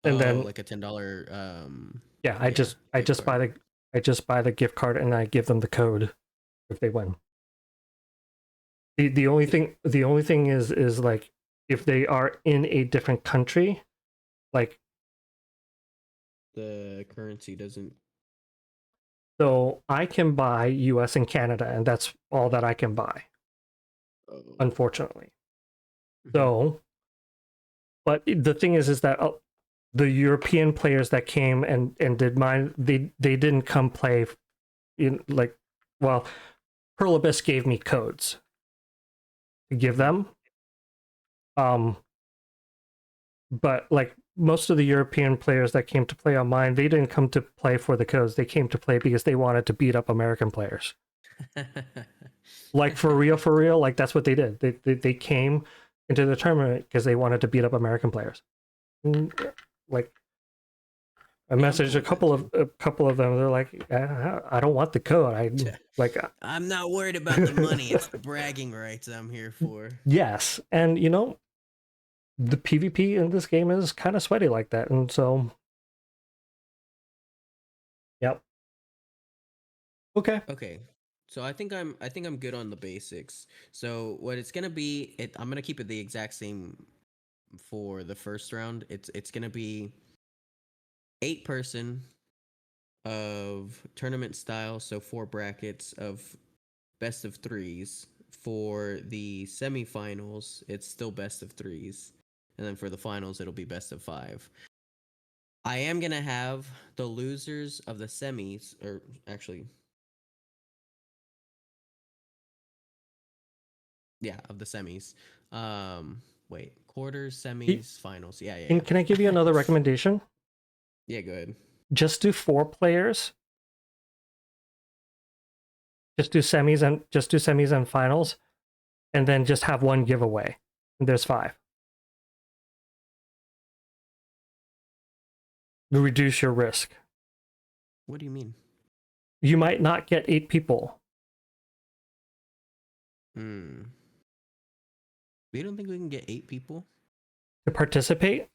A: and
C: Oh,
A: then
C: like a $10.
A: yeah, I
C: Yeah,
A: just I
C: gift
A: just buy
C: card.
A: the gift card and I give them the code if they win. The only thing is like if they are in a different country, like
C: The currency doesn't.
A: so I can buy US and Canada and that's all that I can buy,
C: Oh.
A: unfortunately.
C: Mhm.
A: So but the thing is that the European players that came and did mine, they didn't come play in like well, Pearl Abyss gave me codes to give
C: Mhm.
A: them. Um but like most of the European players that came to play on mine, they didn't come to play for the codes. They came to play because they wanted to beat up American players. Like for real, like that's what they did. They came into the tournament because they wanted to beat up American players. Like I
C: Hey, I'm
A: messaged
C: cool with that too.
A: a couple of them. They're like, I don't want the code. I like
C: I'm not worried about the money. It's the bragging rights I'm here for.
A: yes, and the PvP in this game is kind of sweaty like that, and so yep. Okay.
C: Okay. So I think I'm good on the basics. So what it's gonna be, I'm gonna keep it the exact same for the first round. It's gonna be 8 person of tournament style, so 4 brackets of best of threes. For the semifinals, it's still best of threes. And then for the finals, it'll be best of five. I am gonna have the losers of the semis, or actually, yeah, of the semis. Wait, quarters, semis, finals. Yeah, yeah,
A: And can I give you
C: yeah.
A: another recommendation?
C: Yeah, go ahead.
A: Just do 4 players. Just do semis and finals, and then just have one giveaway. And there's 5. To reduce your risk.
C: What do you mean?
A: You might not get 8 people
C: Hmm. We don't think we can get 8 people?
A: to participate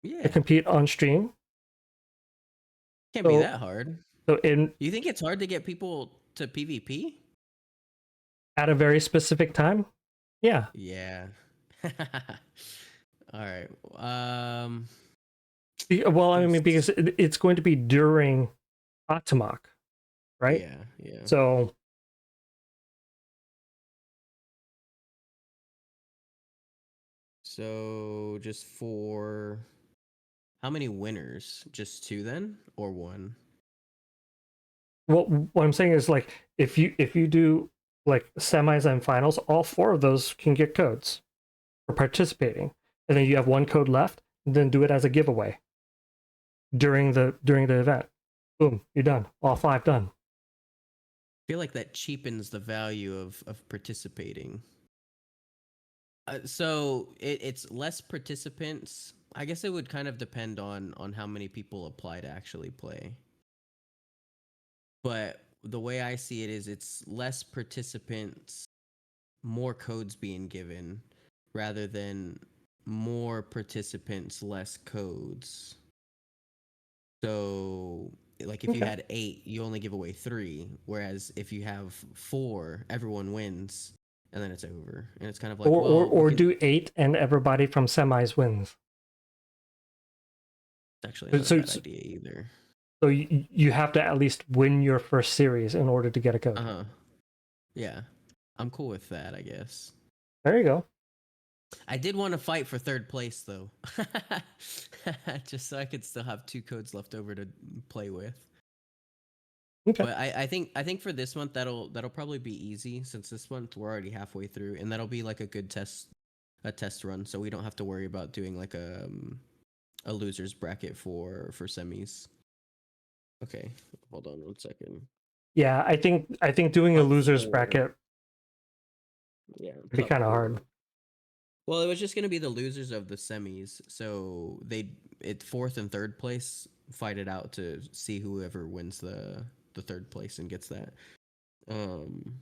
A: to
C: Yeah.
A: compete on stream.
C: Can't be
A: So
C: that hard.
A: so in
C: You think it's hard to get people to PvP?
A: at a very specific time, yeah.
C: Yeah. All right. Um.
A: Well, I mean,
C: Oops.
A: because it's going to be during Atamok, right?
C: Yeah. Yeah.
A: So
C: So just for how many winners? Just 2 then, or 1?
A: what I'm saying is like if you do like semis and finals, all 4 of those can get codes for participating, and then you have 1 code left. Then do it as a giveaway during the event. Boom, you're done. All 5 done.
C: I feel like that cheapens the value of participating. So it's less participants. I guess it would kind of depend on how many people apply to actually play. But the way I see it is it's less participants, more codes being given, rather than more participants, less codes. So Like if you
A: Okay.
C: had 8, you only give away 3, whereas if you have 4, everyone wins, and then it's over. And it's kind of like, well, we
A: Or
C: can.
A: do 8 and everybody from semis wins.
C: It's actually not a
A: So
C: bad idea either.
A: so you have to at least win your first series in order to get a code.
C: Uh-huh. Yeah. I'm cool with that, I guess.
A: There you go.
C: I did want to fight for 3rd place though. Just so I could still have 2 codes left over to play with.
A: Okay.
C: But I think for this month that'll probably be easy, since this month we're already halfway through, and that'll be like a good test run, so we don't have to worry about doing like a losers bracket for semis. Okay, hold on 1 second.
A: Yeah, I think doing a
C: Top
A: losers
C: 4.
A: bracket
C: Yeah,
A: would be
C: top
A: kind of
C: 4.
A: hard.
C: Well, it was just gonna be the losers of the semis, so it 4th and 3rd place fight it out to see whoever wins the 3rd place and gets that. Um,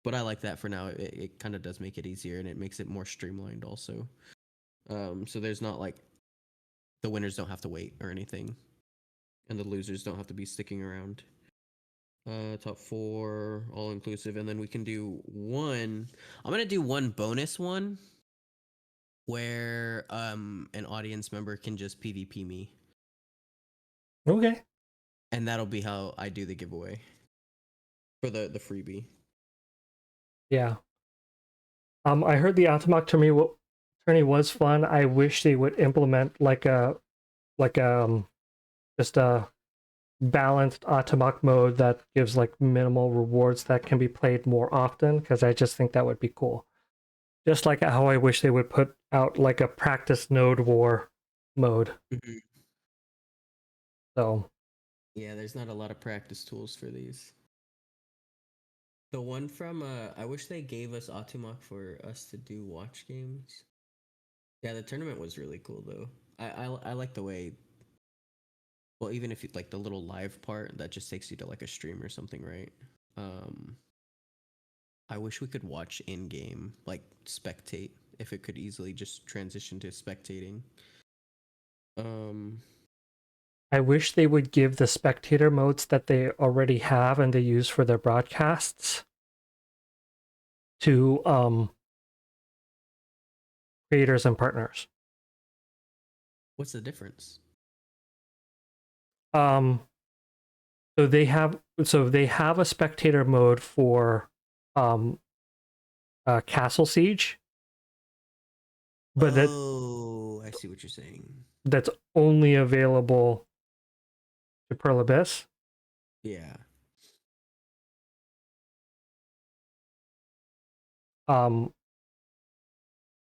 C: but I like that for now. It kind of does make it easier, and it makes it more streamlined also. So there's not like the winners don't have to wait or anything, and the losers don't have to be sticking around. Top 4 all inclusive, and then we can do one. I'm gonna do one bonus one where an audience member can just PvP me,
A: Okay.
C: and that'll be how I do the giveaway for the freebie.
A: Yeah. I heard the Atomic tourney was fun. I wish they would implement like just a balanced Atomic mode that gives like minimal rewards that can be played more often, because I just think that would be cool. Just like how I wish they would put out like a practice node war mode.
C: Mm-hmm.
A: So
C: Yeah, there's not a lot of practice tools for these. The one from I wish they gave us Atumok for us to do watch games. Yeah, the tournament was really cool though. I like the way. Well, even if you like the little live part that just takes you to like a stream or something, right? Um, I wish we could watch in game, like spectate, if it could easily just transition to spectating. Um,
A: I wish they would give the spectator modes that they already have and they use for their broadcasts to creators and partners.
C: what's the difference?
A: Um, so they have a spectator mode for um, Castle Siege, but
C: Oh, I see what you're saying.
A: that's only available to Pearl Abyss.
C: Yeah.
A: Um,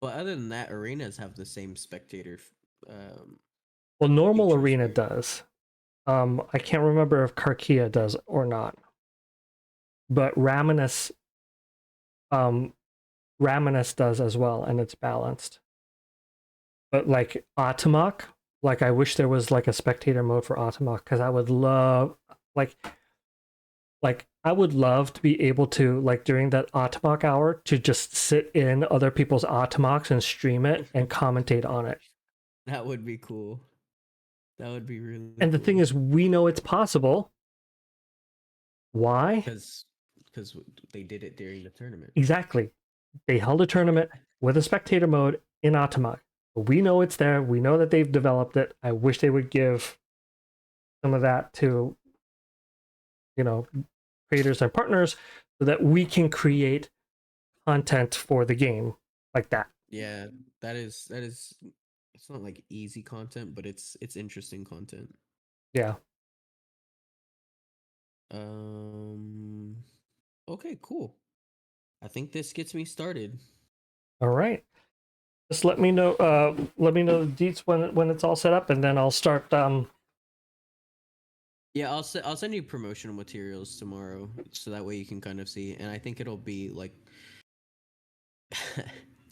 C: Well, other than that, arenas have the same spectator. Um,
A: well, normal
C: features,
A: arena
C: right?
A: does. I can't remember if Karkia does or not, but um, Raminus does as well, and it's balanced. But like Atomok, like I wish there was like a spectator mode for Atomok, because I would love like I would love to be able to, like during that Atomok hour, to just sit in other people's Atomoks and stream it and commentate on it.
C: That would be cool. That would be really
A: And the
C: cool.
A: thing is, we know it's possible. Why?
C: Because they did it during the tournament.
A: Exactly. They held a tournament with a spectator mode in Atomok. We know it's there. We know that they've developed it. I wish they would give some of that to, you know, creators and partners so that we can create content for the game like that.
C: Yeah, that is. It's not like easy content, but it's interesting content.
A: Yeah.
C: Okay, cool. I think this gets me started.
A: All right. Just let me know. Let me know the deets when it's all set up, and then I'll start.
C: Yeah, I'll send you promotional materials tomorrow, so that way you can kind of see. And I think it'll be like.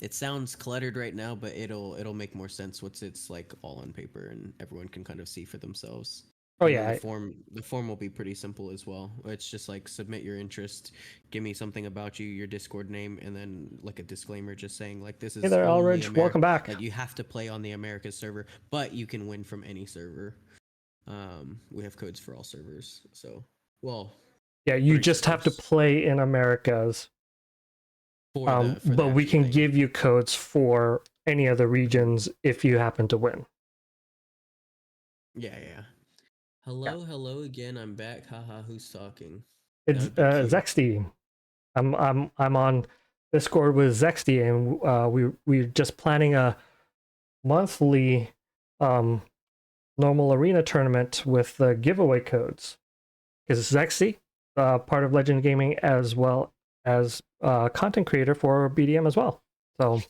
C: It sounds cluttered right now, but it'll make more sense once it's like all on paper and everyone can kind of see for themselves.
A: Oh
C: And then
A: yeah.
C: the form will be pretty simple as well. It's just like submit your interest, give me something about you, your Discord name, and then like a disclaimer just saying like this is
A: Hey there,
C: only
A: Elridge. Welcome back.
C: like you have to play on the Americas server, but you can win from any server. We have codes for all servers. So, well,
A: Yeah, you
C: 3
A: just have to
C: servers
A: play in Americas.
C: for the
A: But we
C: actual
A: can
C: thing.
A: give you codes for any other regions if you happen to win.
C: Yeah. Hello again. I'm back. Haha, who's talking? That
A: It's
C: would be cute.
A: Zexty. I'm on Discord with Zexty, and we're just planning a monthly normal arena tournament with the giveaway codes. Because Zexy, part of Legend Gaming, as well as content creator for BDM as well. So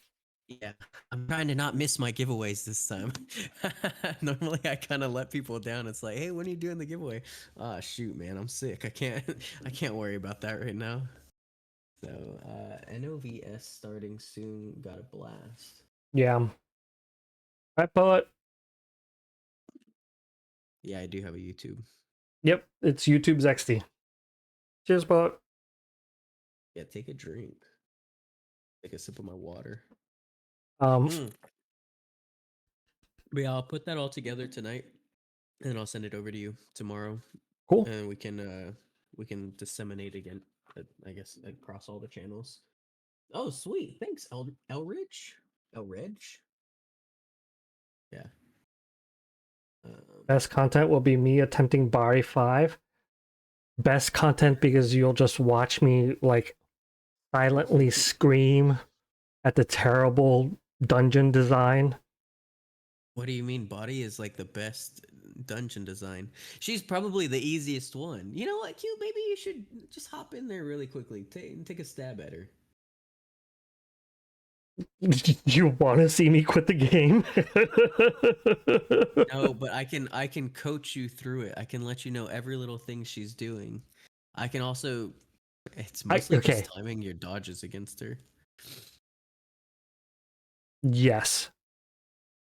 C: Yeah, I'm trying to not miss my giveaways this time. Normally, I kind of let people down. It's like, hey, when are you doing the giveaway? Ah, shoot, man, I'm sick. I can't. I can't worry about that right now. So, NOVS starting soon. Got a blast.
A: yeah, right, Poet.
C: Yeah, I do have a YouTube.
A: Yep, it's YouTube Zexty. Cheers, Poet.
C: Yeah, take a drink. Take a sip of my water.
A: Um,
C: But yeah, I'll put that all together tonight, and I'll send it over to you tomorrow,
A: cool.
C: and we can disseminate again. I guess across all the channels. Oh, sweet! Thanks, Elridge. Elridge. Yeah.
A: Best content will be me attempting Bari 5. Best content because you'll just watch me like silently scream at the terrible dungeon design.
C: What do you mean? Body is like the best dungeon design. She's probably the easiest one. You know what, Q? Maybe you should just hop in there really quickly. Take a stab at her.
A: You want to see me quit the game?
C: No, but I can coach you through it. I can let you know every little thing she's doing. I can also it's mostly
A: Okay.
C: just timing your dodges against her.
A: Yes.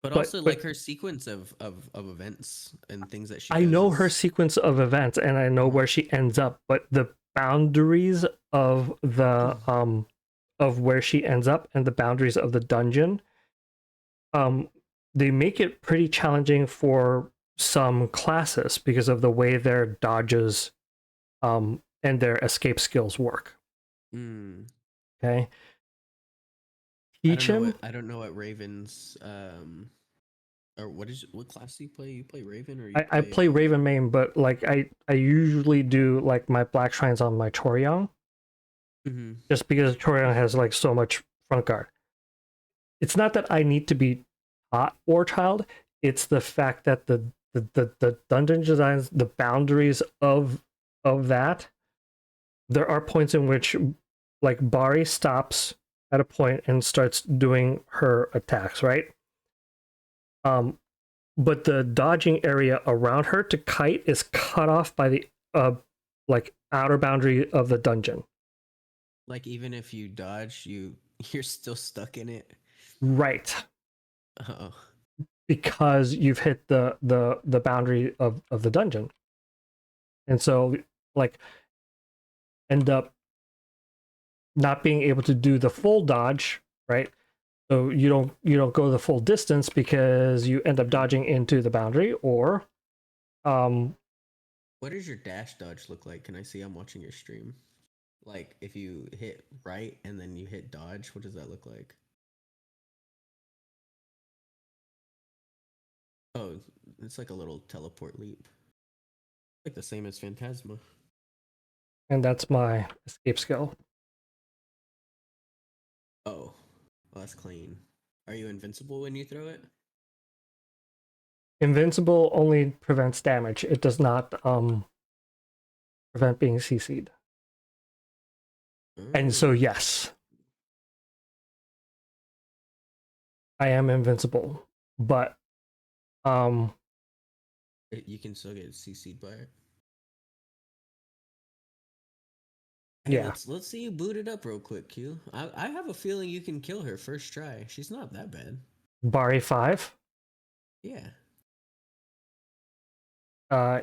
C: But also like her sequence of events and things that she
A: I
C: does.
A: know her sequence of events and I know where she ends up, but the boundaries of the of where she ends up and the boundaries of the dungeon, they make it pretty challenging for some classes because of the way their dodges and their escape skills work. Okay.
C: I don't know what Raven's or what class do you play? You play Raven or you
A: I play Raven main, but like I usually do like my Black Shrines on my Chorion. Just because Chorion has like so much front guard. It's not that I need to be taught War Child, it's the fact that the dungeon designs, the boundaries of that, there are points in which like Bari stops at a point and starts doing her attacks, right? But the dodging area around her to kite is cut off by the like outer boundary of the dungeon.
C: Like even if you dodge, you're still stuck in it.
A: Right.
C: Oh.
A: Because you've hit the boundary of the dungeon. And so like end up not being able to do the full dodge, right? So you don't go the full distance because you end up dodging into the boundary, or
C: what does your dash dodge look like? Can I see? I'm watching your stream. Like if you hit right and then you hit dodge, what does that look like? Oh, it's like a little teleport leap. Like the same as Phantasma.
A: and that's my escape skill.
C: Oh, well, that's clean. Are you invincible when you throw it?
A: Invincible only prevents damage. It does not prevent being CC'd. And so yes, I am invincible, but
C: you can still get CC'd by it. Hey,
A: yeah.
C: let's see you boot it up real quick, Q. I have a feeling you can kill her first try. She's not that bad.
A: Bari 5?
C: Yeah.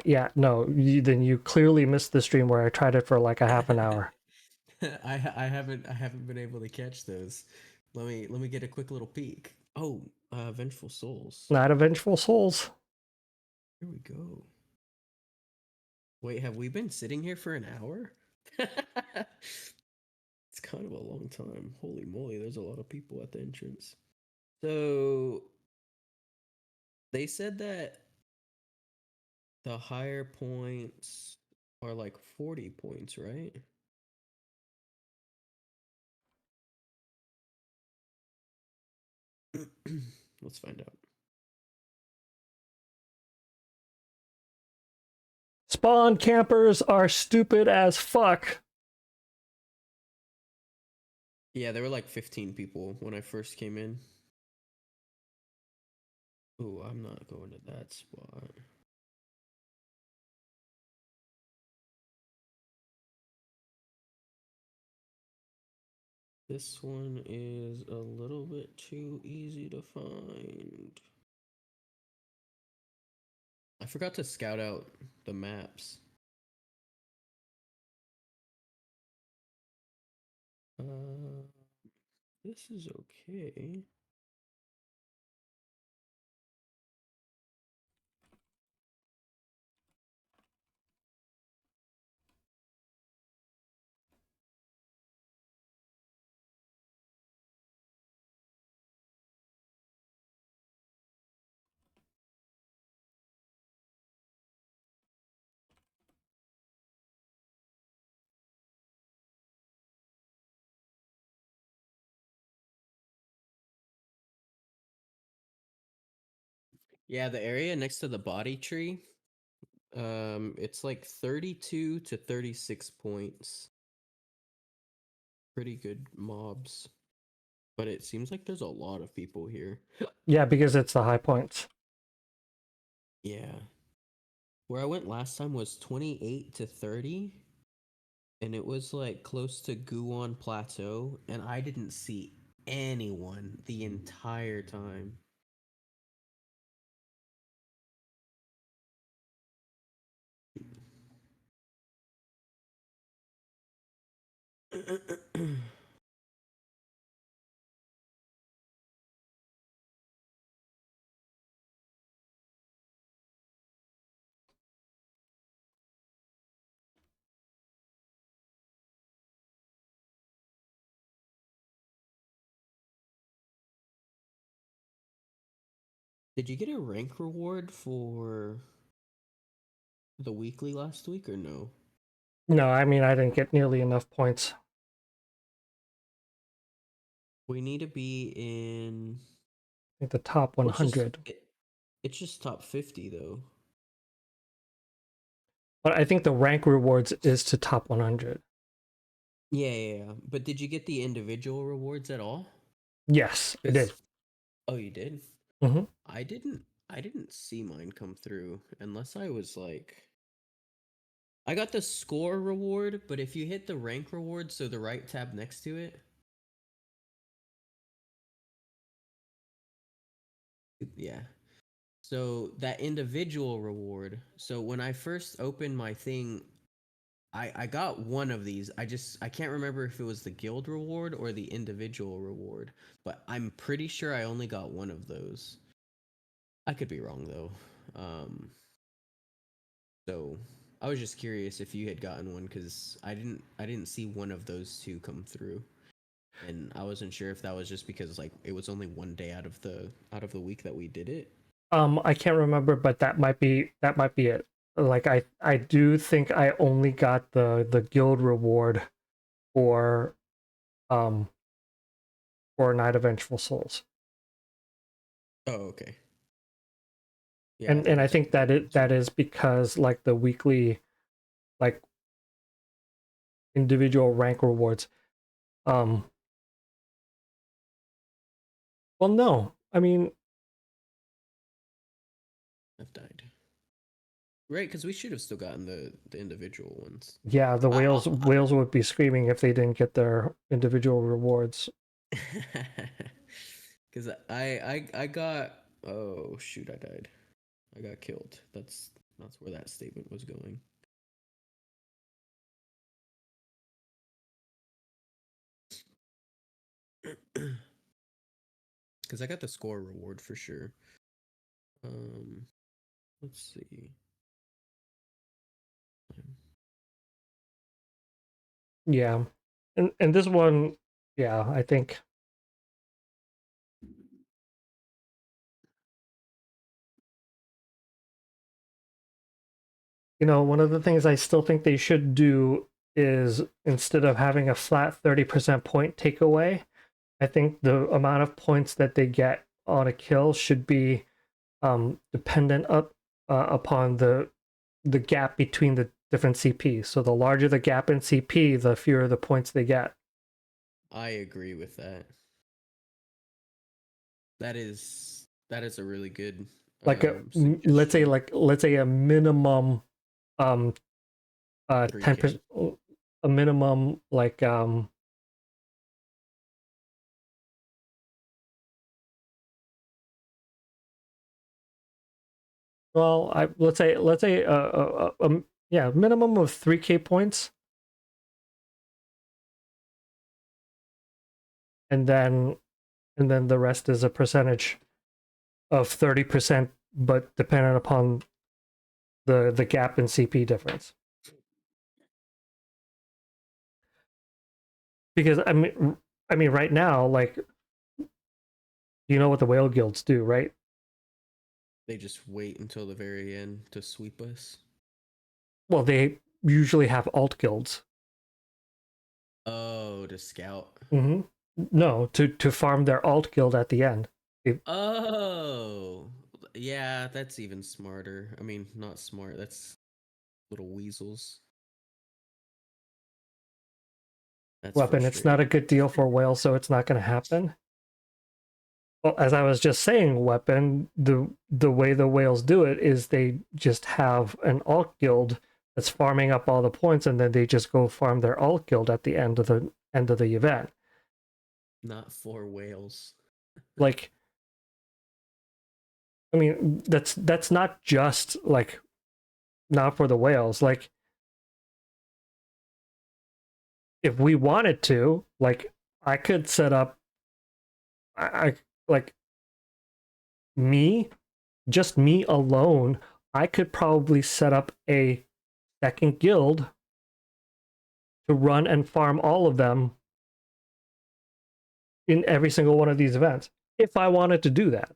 A: Yeah, no, then you clearly missed the stream where I tried it for like a half an hour.
C: I haven't been able to catch those. Let me get a quick little peek. Oh, Vengeful Souls.
A: Not a Vengeful Souls.
C: Here we go? Wait, have we been sitting here for an hour? It's kind of a long time. Holy moly, there's a lot of people at the entrance. So they said that the higher points are like 40 points, right? Let's find out.
A: Spawn campers are stupid as fuck.
C: Yeah, there were like 15 people when I first came in. Ooh, I'm not going to that spot. This one is a little bit too easy to find. I forgot to scout out the maps. This is okay. Yeah, the area next to the body tree, it's like 32 to 36 points. Pretty good mobs. But it seems like there's a lot of people here.
A: Yeah, because it's the high points.
C: Yeah. Where I went last time was 28 to 30. And it was like close to Guan Plateau. And I didn't see anyone the entire time. Did you get a rank reward for the weekly last week or no?
A: No, I mean, I didn't get nearly enough points.
C: We need to be in.
A: I think the top
C: Well,
A: 100.
C: it's just top 50 though.
A: But I think the rank rewards is to top 100.
C: Yeah. But did you get the individual rewards at all?
A: Yes, I did.
C: Because oh, you did.
A: Hmm.
C: I didn't. I didn't see mine come through unless I was like. I got the score reward, but if you hit the rank reward, so the right tab next to it. Yeah. So that individual reward. So when I first opened my thing, I got one of these. I can't remember if it was the guild reward or the individual reward, but I'm pretty sure I only got one of those. I could be wrong though. So I was just curious if you had gotten one because I didn't see one of those two come through, and I wasn't sure if that was just because like it was only one day out of the week that we did it.
A: I can't remember, but that might be it. Like I do think I only got the guild reward for um for Night of Vengeful Souls.
C: Oh, okay. Yeah, I
A: And
C: thought it
A: I
C: was
A: think
C: like one
A: that
C: too.
A: is because like the weekly like individual rank rewards. Um well no. I mean,
C: I've died. Right, because we should have still gotten the individual ones.
A: yeah, the
C: I,
A: whales would be screaming if they didn't get their individual rewards.
C: because I got oh shoot I died. I got killed. That's where that statement was going. Because I got the score reward for sure. Um, Let's see.
A: Yeah. And this one, yeah, I think one of the things I still think they should do is instead of having a flat 30% point takeaway, I think the amount of points that they get on a kill should be dependent upon the gap between the different CPs. So the larger the gap in CP, the fewer the points they get.
C: I agree with that. That is a really good
A: Like
C: suggestion.
A: let's say a minimum
C: 3K.
A: 10%, a minimum well, let's say yeah, minimum of 3K points, and then the rest is a percentage of 30%, but dependent upon the gap in CP difference. Because I mean right now, like, you know what the whale guilds do, right?
C: They just wait until the very end to sweep us.
A: Well, they usually have alt guilds.
C: Oh, to scout.
A: Mm-hmm. No, to farm their alt guild at the end.
C: Oh, yeah, that's even smarter. I mean, not smart. That's little weasels. That's
A: Weapon, it's not a
C: frustrating.
A: good deal for whale, so it's not going to happen. Well, as I was just saying, weapon, the way the whales do it is they just have an alt guild that's farming up all the points, and then they just go farm their alt guild at the end of the event.
C: Not for whales.
A: Like, I mean, that's not just like not for the whales. Like, if we wanted to, like, I could set up, I like me, just me alone. I could probably set up a second guild to run and farm all of them in every single one of these events if I wanted to do that,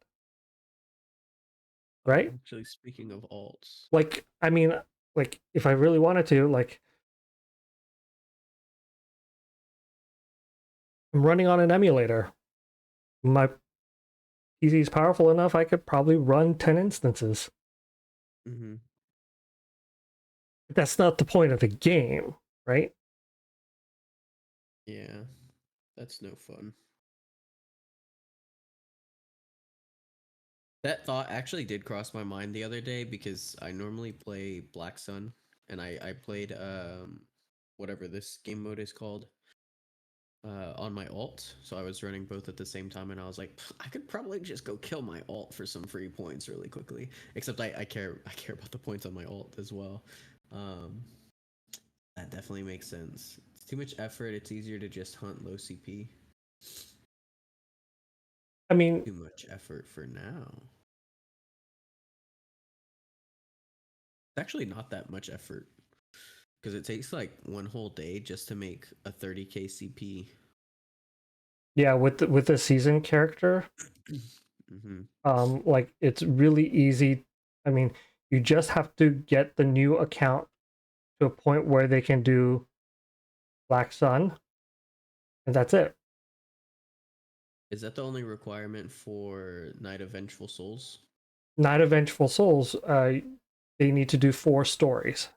A: right?
C: Actually, speaking of alts,
A: Like, I mean, like, if I really wanted to, like, I'm running on an emulator. My PC is powerful enough, I could probably run 10 instances.
C: mm-hmm.
A: But that's not the point of the game, right?
C: Yeah, that's no fun. That thought actually did cross my mind the other day because I normally play Black Sun, and I played whatever this game mode is called on my alt. So I was running both at the same time, and I was like, I could probably just go kill my alt for some free points really quickly. Except I care about the points on my alt as well. Um, that definitely makes sense. It's too much effort. It's easier to just hunt low CP.
A: I mean,
C: Too much effort for now. It's actually not that much effort because it takes like one whole day just to make a 30k CP.
A: yeah, with the season character,
C: Mm-hmm.
A: like, it's really easy. I mean, you just have to get the new account to a point where they can do Black Sun, and that's it.
C: Is that the only requirement for Night of Vengeful Souls?
A: Night of Vengeful Souls, they need to do 4 stories.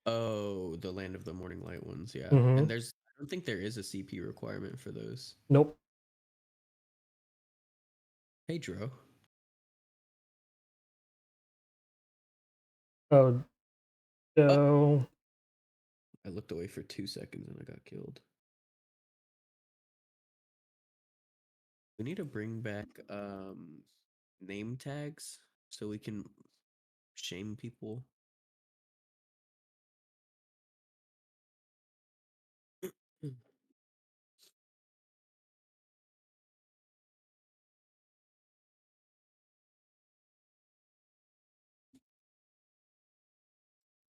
C: Oh, the Land of the Morning Light ones, yeah. And
A: Mm-hmm.
C: I don't think there is a CP requirement for those.
A: Nope.
C: Hey, Dro.
A: Oh,
C: Oh,
A: so
C: I looked away for 2 seconds and I got killed. We need to bring back name tags so we can shame people.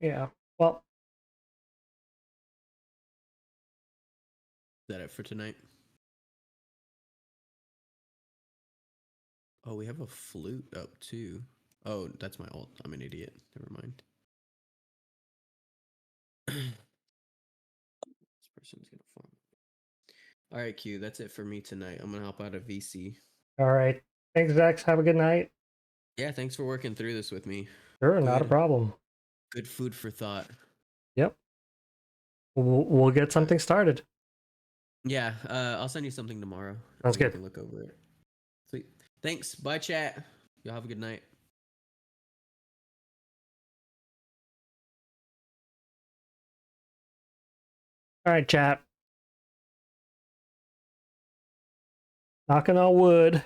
A: Yeah. Well,
C: Is that it for tonight? Oh, we have a flute up too. Oh, that's my ult. I'm an idiot. Never mind. This person's gonna farm. All right, Q. That's it for me tonight. I'm gonna hop out of VC.
A: all right. Thanks, Zex. Have a good night.
C: Yeah, thanks for working through this with me.
A: Sure, not a problem.
C: Good food for thought.
A: Yep. We'll get something started.
C: Yeah, I'll send you something tomorrow.
A: Sounds
C: You
A: good.
C: can look over it. Sweet. Thanks. Bye, chat. Y'all have a good night.
A: All right, chat. Knocking on wood.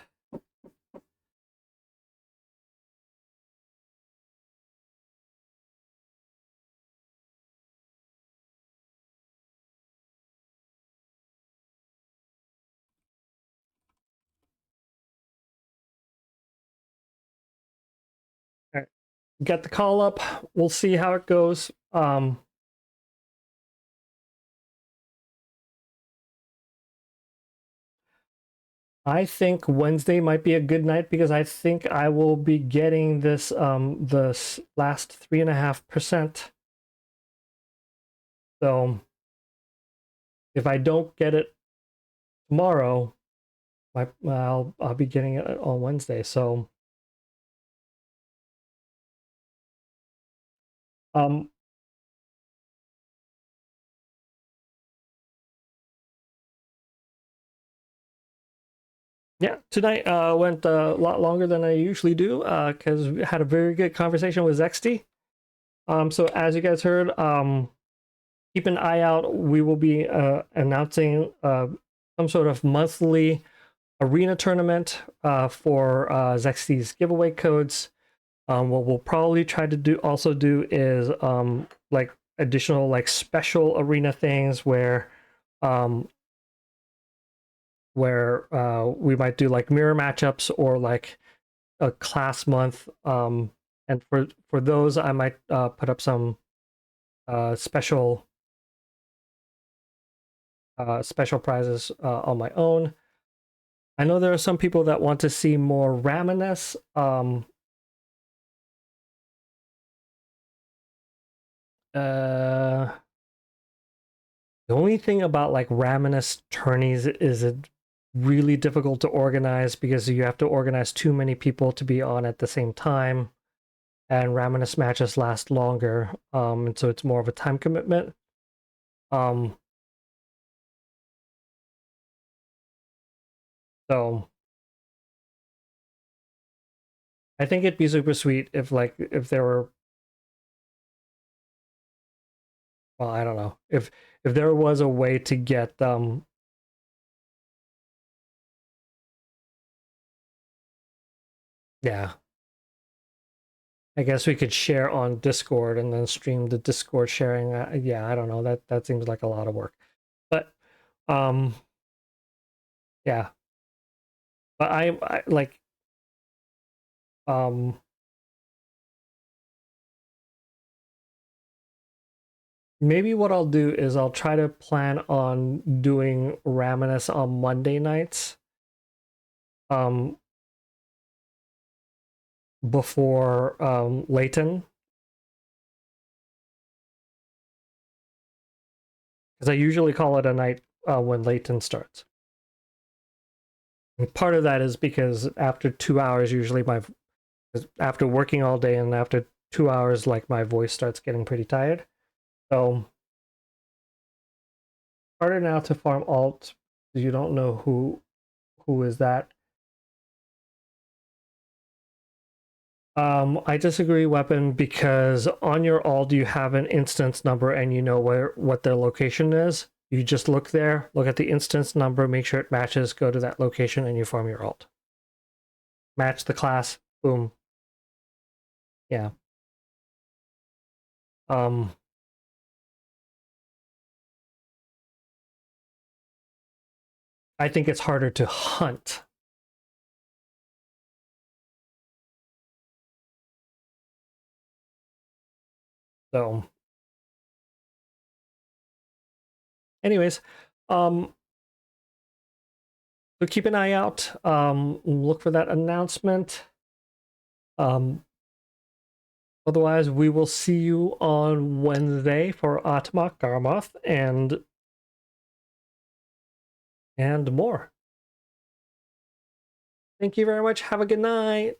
A: All right. Get the call up. We'll see how it goes. I think Wednesday might be a good night because I think I will be getting this last 3.5%. So if I don't get it tomorrow, I'll be getting it on Wednesday. So yeah, tonight went a lot longer than I usually do because we had a very good conversation with XT. So as you guys heard, keep an eye out. We will be announcing some sort of monthly arena tournament for Zexy's giveaway codes. What we'll probably try to do is like additional like special arena things where we might do like mirror matchups or like a class month. And for those, I might put up some special prizes on my own. I know there are some people that want to see more Raminus. The only thing about like Raminus tourneys is it really difficult to organize because you have to organize too many people to be on at the same time, and Raminus matches last longer, and so it's more of a time commitment. So I think it'd be super sweet if there were, well, I don't know, if there was a way to get yeah, I guess we could share on Discord and then stream the Discord sharing. Yeah, I don't know, that seems like a lot of work, but yeah, but I like maybe what I'll do is I'll try to plan on doing Raminus on Monday nights before Layton, because I usually call it a night when Layton starts. And part of that is because after 2 hours, usually after working all day and after 2 hours, like my voice starts getting pretty tired. So harder now to farm alt. You don't know who is that. I disagree, Weapon, because on your alt you have an instance number and you know what their location is. You just look there, look at the instance number, make sure it matches, go to that location, and you farm your alt. Match the class, boom. Yeah. I think it's harder to hunt. So anyways, so keep an eye out. Look for that announcement. Otherwise, we will see you on Wednesday for Atma, Garmoth, and more. Thank you very much. Have a good night.